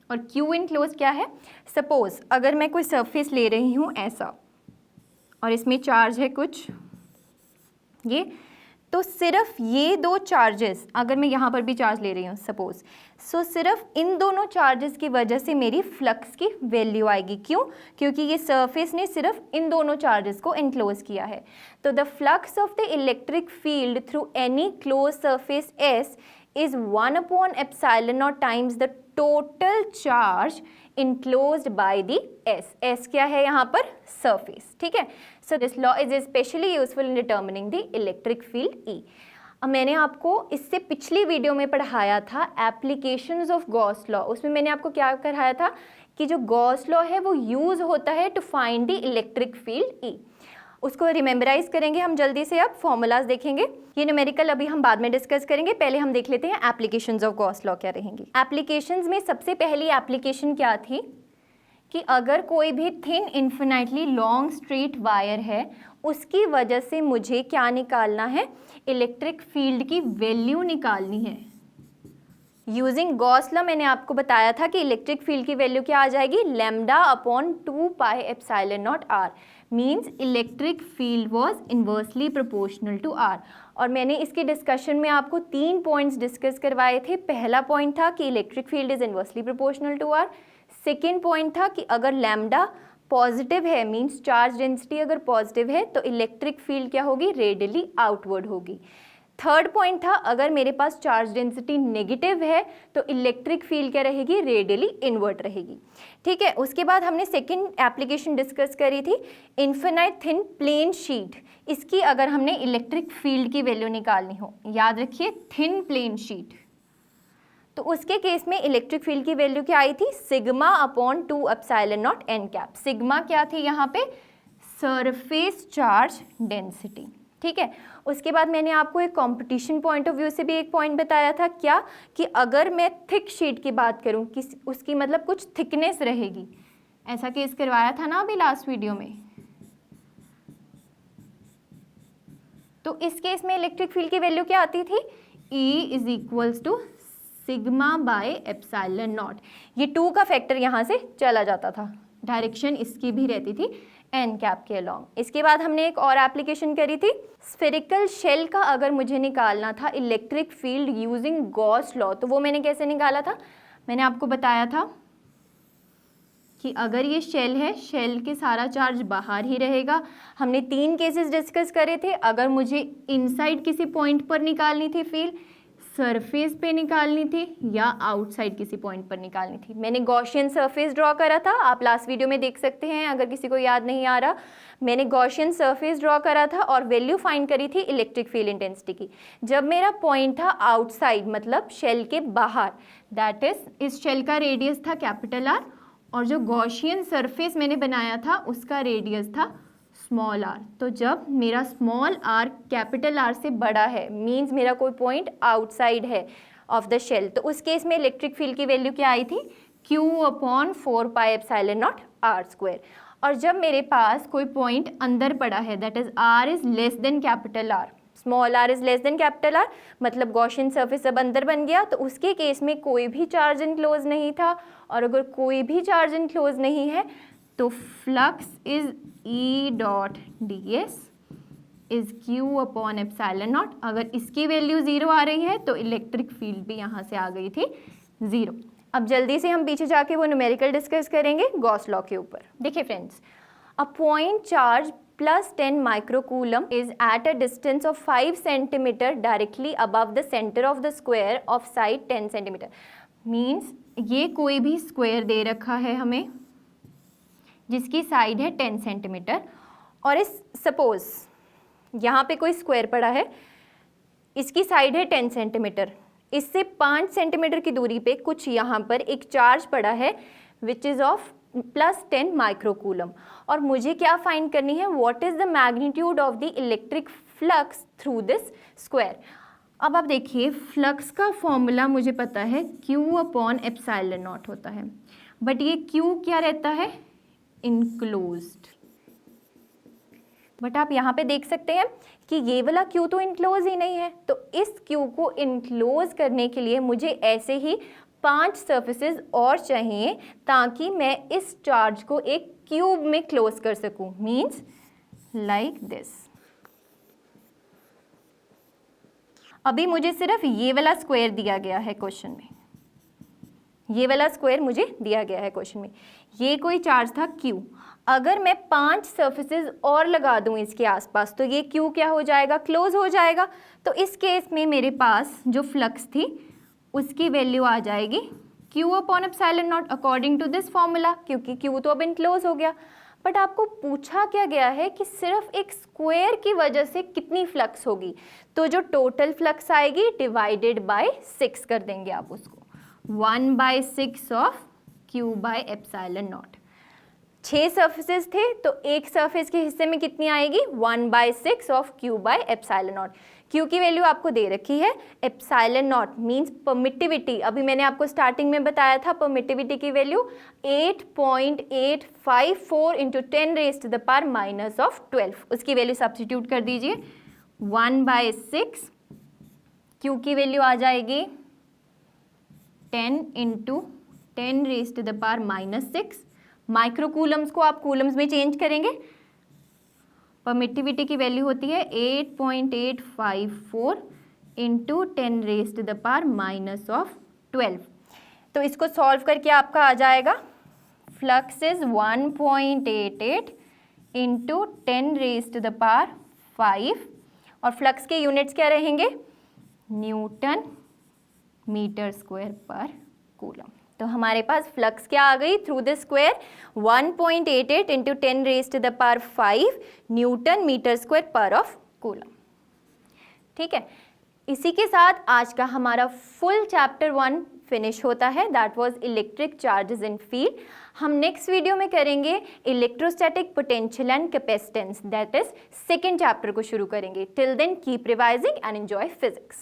और Q इनक्लोज क्या है, सपोज अगर मैं कोई सरफेस ले रही हूँ ऐसा, और इसमें चार्ज है कुछ ये तो सिर्फ ये दो चार्जेस, अगर मैं यहाँ पर भी चार्ज ले रही हूँ सपोज, सो सिर्फ इन दोनों चार्जेस की वजह से मेरी फ्लक्स की वैल्यू आएगी। क्यों? क्योंकि ये सरफेस ने सिर्फ इन दोनों चार्जेस को एनक्लोज किया है। तो the flux of the electric field through any close surface S is 1/ε0 times the total charge enclosed by the S. S क्या है यहाँ पर? सरफेस, ठीक है। So this law is specially useful in determining the electric field E. अब मैंने आपको इससे पिछली वीडियो में पढ़ाया था एप्लीकेशंस ऑफ गॉस लॉ। उसमें मैंने आपको क्या कराया था कि जो गॉस लॉ है वो यूज होता है to find the electric field E. उसको रिमेम्बराइज करेंगे हम जल्दी से। अब फॉर्मूलाज देखेंगे, ये न्यूमेरिकल अभी हम बाद में डिस्कस करेंगे, पहले हम देख लेते हैं एप्लीकेशंस ऑफ गॉस लॉ क्या रहेंगी। एप्लीकेशंस में सबसे पहली एप्लीकेशन क्या थी कि अगर कोई भी thin infinitely long straight wire है, उसकी वजह से मुझे क्या निकालना है? इलेक्ट्रिक फील्ड की वैल्यू निकालनी है। यूजिंग गॉस लॉ मैंने आपको बताया था कि इलेक्ट्रिक फील्ड की वैल्यू क्या आ जाएगी? λ/2πε0r means electric field was inversely proportional to R. और मैंने इसकी डिस्कशन में आपको 3 पॉइंट्स डिस्कस करवाए थे। पहला पॉइंट था कि electric field is inversely proportional to R. Second point था कि अगर लैम्डा पॉजिटिव है, मीन्स चार्ज डेंसिटी अगर पॉजिटिव है, तो इलेक्ट्रिक फील्ड क्या होगी? रेडियली आउटवर्ड होगी। थर्ड पॉइंट था अगर मेरे पास चार्ज डेंसिटी नेगेटिव है तो इलेक्ट्रिक फील्ड क्या रहेगी? रेडियली इनवर्ट रहेगी, ठीक है। उसके बाद हमने सेकंड एप्लीकेशन डिस्कस करी थी इन्फिनाइट थिन प्लेन शीट। इसकी अगर हमने इलेक्ट्रिक फील्ड की वैल्यू निकालनी हो, याद रखिए थिन प्लेन शीट, तो उसके केस में इलेक्ट्रिक फील्ड की वैल्यू क्या आई थी? σ/2ε0 n कैप। सिग्मा क्या थी यहाँ पे? सरफेस चार्ज डेंसिटी, ठीक है। उसके बाद मैंने आपको एक कंपटीशन पॉइंट ऑफ व्यू से भी एक पॉइंट बताया था, क्या कि अगर मैं थिक शीट की बात करूं कि उसकी मतलब कुछ थिकनेस रहेगी, ऐसा केस करवाया था ना अभी लास्ट वीडियो में। तो इस केस में इलेक्ट्रिक फील्ड की वैल्यू क्या आती थी? E is equals to σ/ε0। ये 2 का फैक्टर यहाँ से चला जाता था, डायरेक्शन इसकी भी रहती थी एन कैप के अलॉन्ग। इसके बाद हमने एक और एप्लीकेशन करी थी स्फेरिकल शेल का। अगर मुझे निकालना था electric field using Gauss law, तो वो मैंने कैसे निकाला था? मैंने आपको बताया था कि अगर ये शेल है, शेल के सारा चार्ज बाहर ही रहेगा। हमने 3 केसेस डिस्कस करे थे। अगर मुझे इनसाइड किसी पॉइंट पर निकालनी थी फील्ड, सरफेस पे निकालनी थी, या आउटसाइड किसी पॉइंट पर निकालनी थी। मैंने गॉसियन सरफेस ड्रॉ करा था, आप लास्ट वीडियो में देख सकते हैं अगर किसी को याद नहीं आ रहा। मैंने गॉसियन सरफेस ड्रॉ करा था और वैल्यू फाइंड करी थी इलेक्ट्रिक फील्ड इंटेंसिटी की। जब मेरा पॉइंट था आउटसाइड, मतलब शेल के बाहर, दैट इज इस शेल का रेडियस था कैपिटल आर, और जो गॉसियन सरफेस मैंने बनाया था उसका रेडियस था स्मॉल आर। तो जब मेरा स्मॉल आर कैपिटल आर से बड़ा है, मीन्स मेरा कोई पॉइंट आउटसाइड है ऑफ द शेल, तो उस केस में इलेक्ट्रिक फील्ड की वैल्यू क्या आई थी? Q/4πε0 r²। और जब मेरे पास कोई पॉइंट अंदर पड़ा है, that is r is less than capital R, small r is less than capital R, मतलब गॉसियन सरफेस अब अंदर बन गया, तो उसके केस में कोई भी चार्ज इनक्लोज नहीं था। और अगर कोई भी चार्ज इनक्लोज नहीं है तो flux is E.ds is Q/ε0। अगर इसकी वैल्यू 0 आ रही है तो इलेक्ट्रिक फील्ड भी यहाँ से आ गई थी 0। अब जल्दी से हम पीछे जाके वो न्यूमेरिकल डिस्कस करेंगे गॉस लॉ के ऊपर। देखिए friends, a point charge +10 microcoulomb is at a distance of 5 centimetre directly above the centre of the square of side 10 centimetre. Means ये कोई भी स्क्वायर दे रखा है हमें जिसकी साइड है 10 सेंटीमीटर, और इस सपोज यहाँ पे कोई स्क्वायर पड़ा है, इसकी साइड है 10 सेंटीमीटर, इससे 5 सेंटीमीटर की दूरी पे कुछ यहाँ पर एक चार्ज पड़ा है विच इज़ ऑफ +10 माइक्रोकूलम, और मुझे क्या फाइंड करनी है? What is the magnitude of the electric flux through this square. अब आप देखिए, फ्लक्स का फॉर्मूला मुझे पता है Q/ε0 होता है, बट ये Q क्या रहता है? इनक्लोज्ड। बट आप यहाँ पे देख सकते हैं कि ये वाला Q तो इनक्लोज ही नहीं है, तो इस Q को इनक्लोज करने के लिए मुझे ऐसे ही 5 सर्फेसेस और चाहिए ताकि मैं इस चार्ज को एक क्यूब में क्लोज कर सकूं, मीन्स लाइक दिस। अभी मुझे सिर्फ ये वाला स्क्वायर दिया गया है क्वेश्चन में, ये वाला स्क्वायर मुझे दिया गया है क्वेश्चन में। ये कोई चार्ज था Q, अगर मैं 5 सर्फेसेस और लगा दूं इसके आसपास तो ये Q क्या हो जाएगा, क्लोज हो जाएगा। तो इस केस में मेरे पास जो फ्लक्स थी उसकी वैल्यू आ जाएगी Q upon epsilon naught according to this formula, क्योंकि Q तो अब इनक्लोज हो गया। बट आपको पूछा क्या गया है कि सिर्फ एक स्क्वायर की वजह से कितनी फ्लक्स होगी, तो जो टोटल फ्लक्स आएगी डिवाइडेड बाय 6 कर देंगे आप उसको, 1/6 of Q bye epsilon not. 6 surfaces थे तो एक सर्फेस के हिस्से में कितनी आएगी, 1/6 of Q bye epsilon not. Q की वैल्यू आपको दे रखी है, एप्सिलॉन नॉट मींस परमिटिविटी, अभी मैंने आपको स्टार्टिंग में बताया था परमिटिविटी की वैल्यू 8.854 इंटू 10⁻⁻12, उसकी वैल्यू सब्स्टिट्यूट कर दीजिए, 1/6 Q की वैल्यू आ जाएगी 10 इंटू 10⁻⁻6, माइक्रोकूलम्स को आप कूलम्स में चेंज करेंगे। परमिटिविटी की वैल्यू होती है 8.854 इंटू 10⁻⁻12। तो इसको सॉल्व करके आपका आ जाएगा फ्लक्स इज 1.88 इंटू 10⁻5, और फ्लक्स के यूनिट्स क्या रहेंगे, न्यूटन मीटर स्क्वायर पर कूलम। तो हमारे पास फ्लक्स क्या आ गई through the square, 1.88 into 10⁻5 newton metre square पर ऑफ कूलम। ठीक है, इसी के साथ आज का हमारा फुल चैप्टर 1 फिनिश होता है, that was electric charges in field. हम नेक्स्ट वीडियो में करेंगे electrostatic potential and capacitance, that is second chapter को शुरू करेंगे। Till then keep revising and enjoy physics.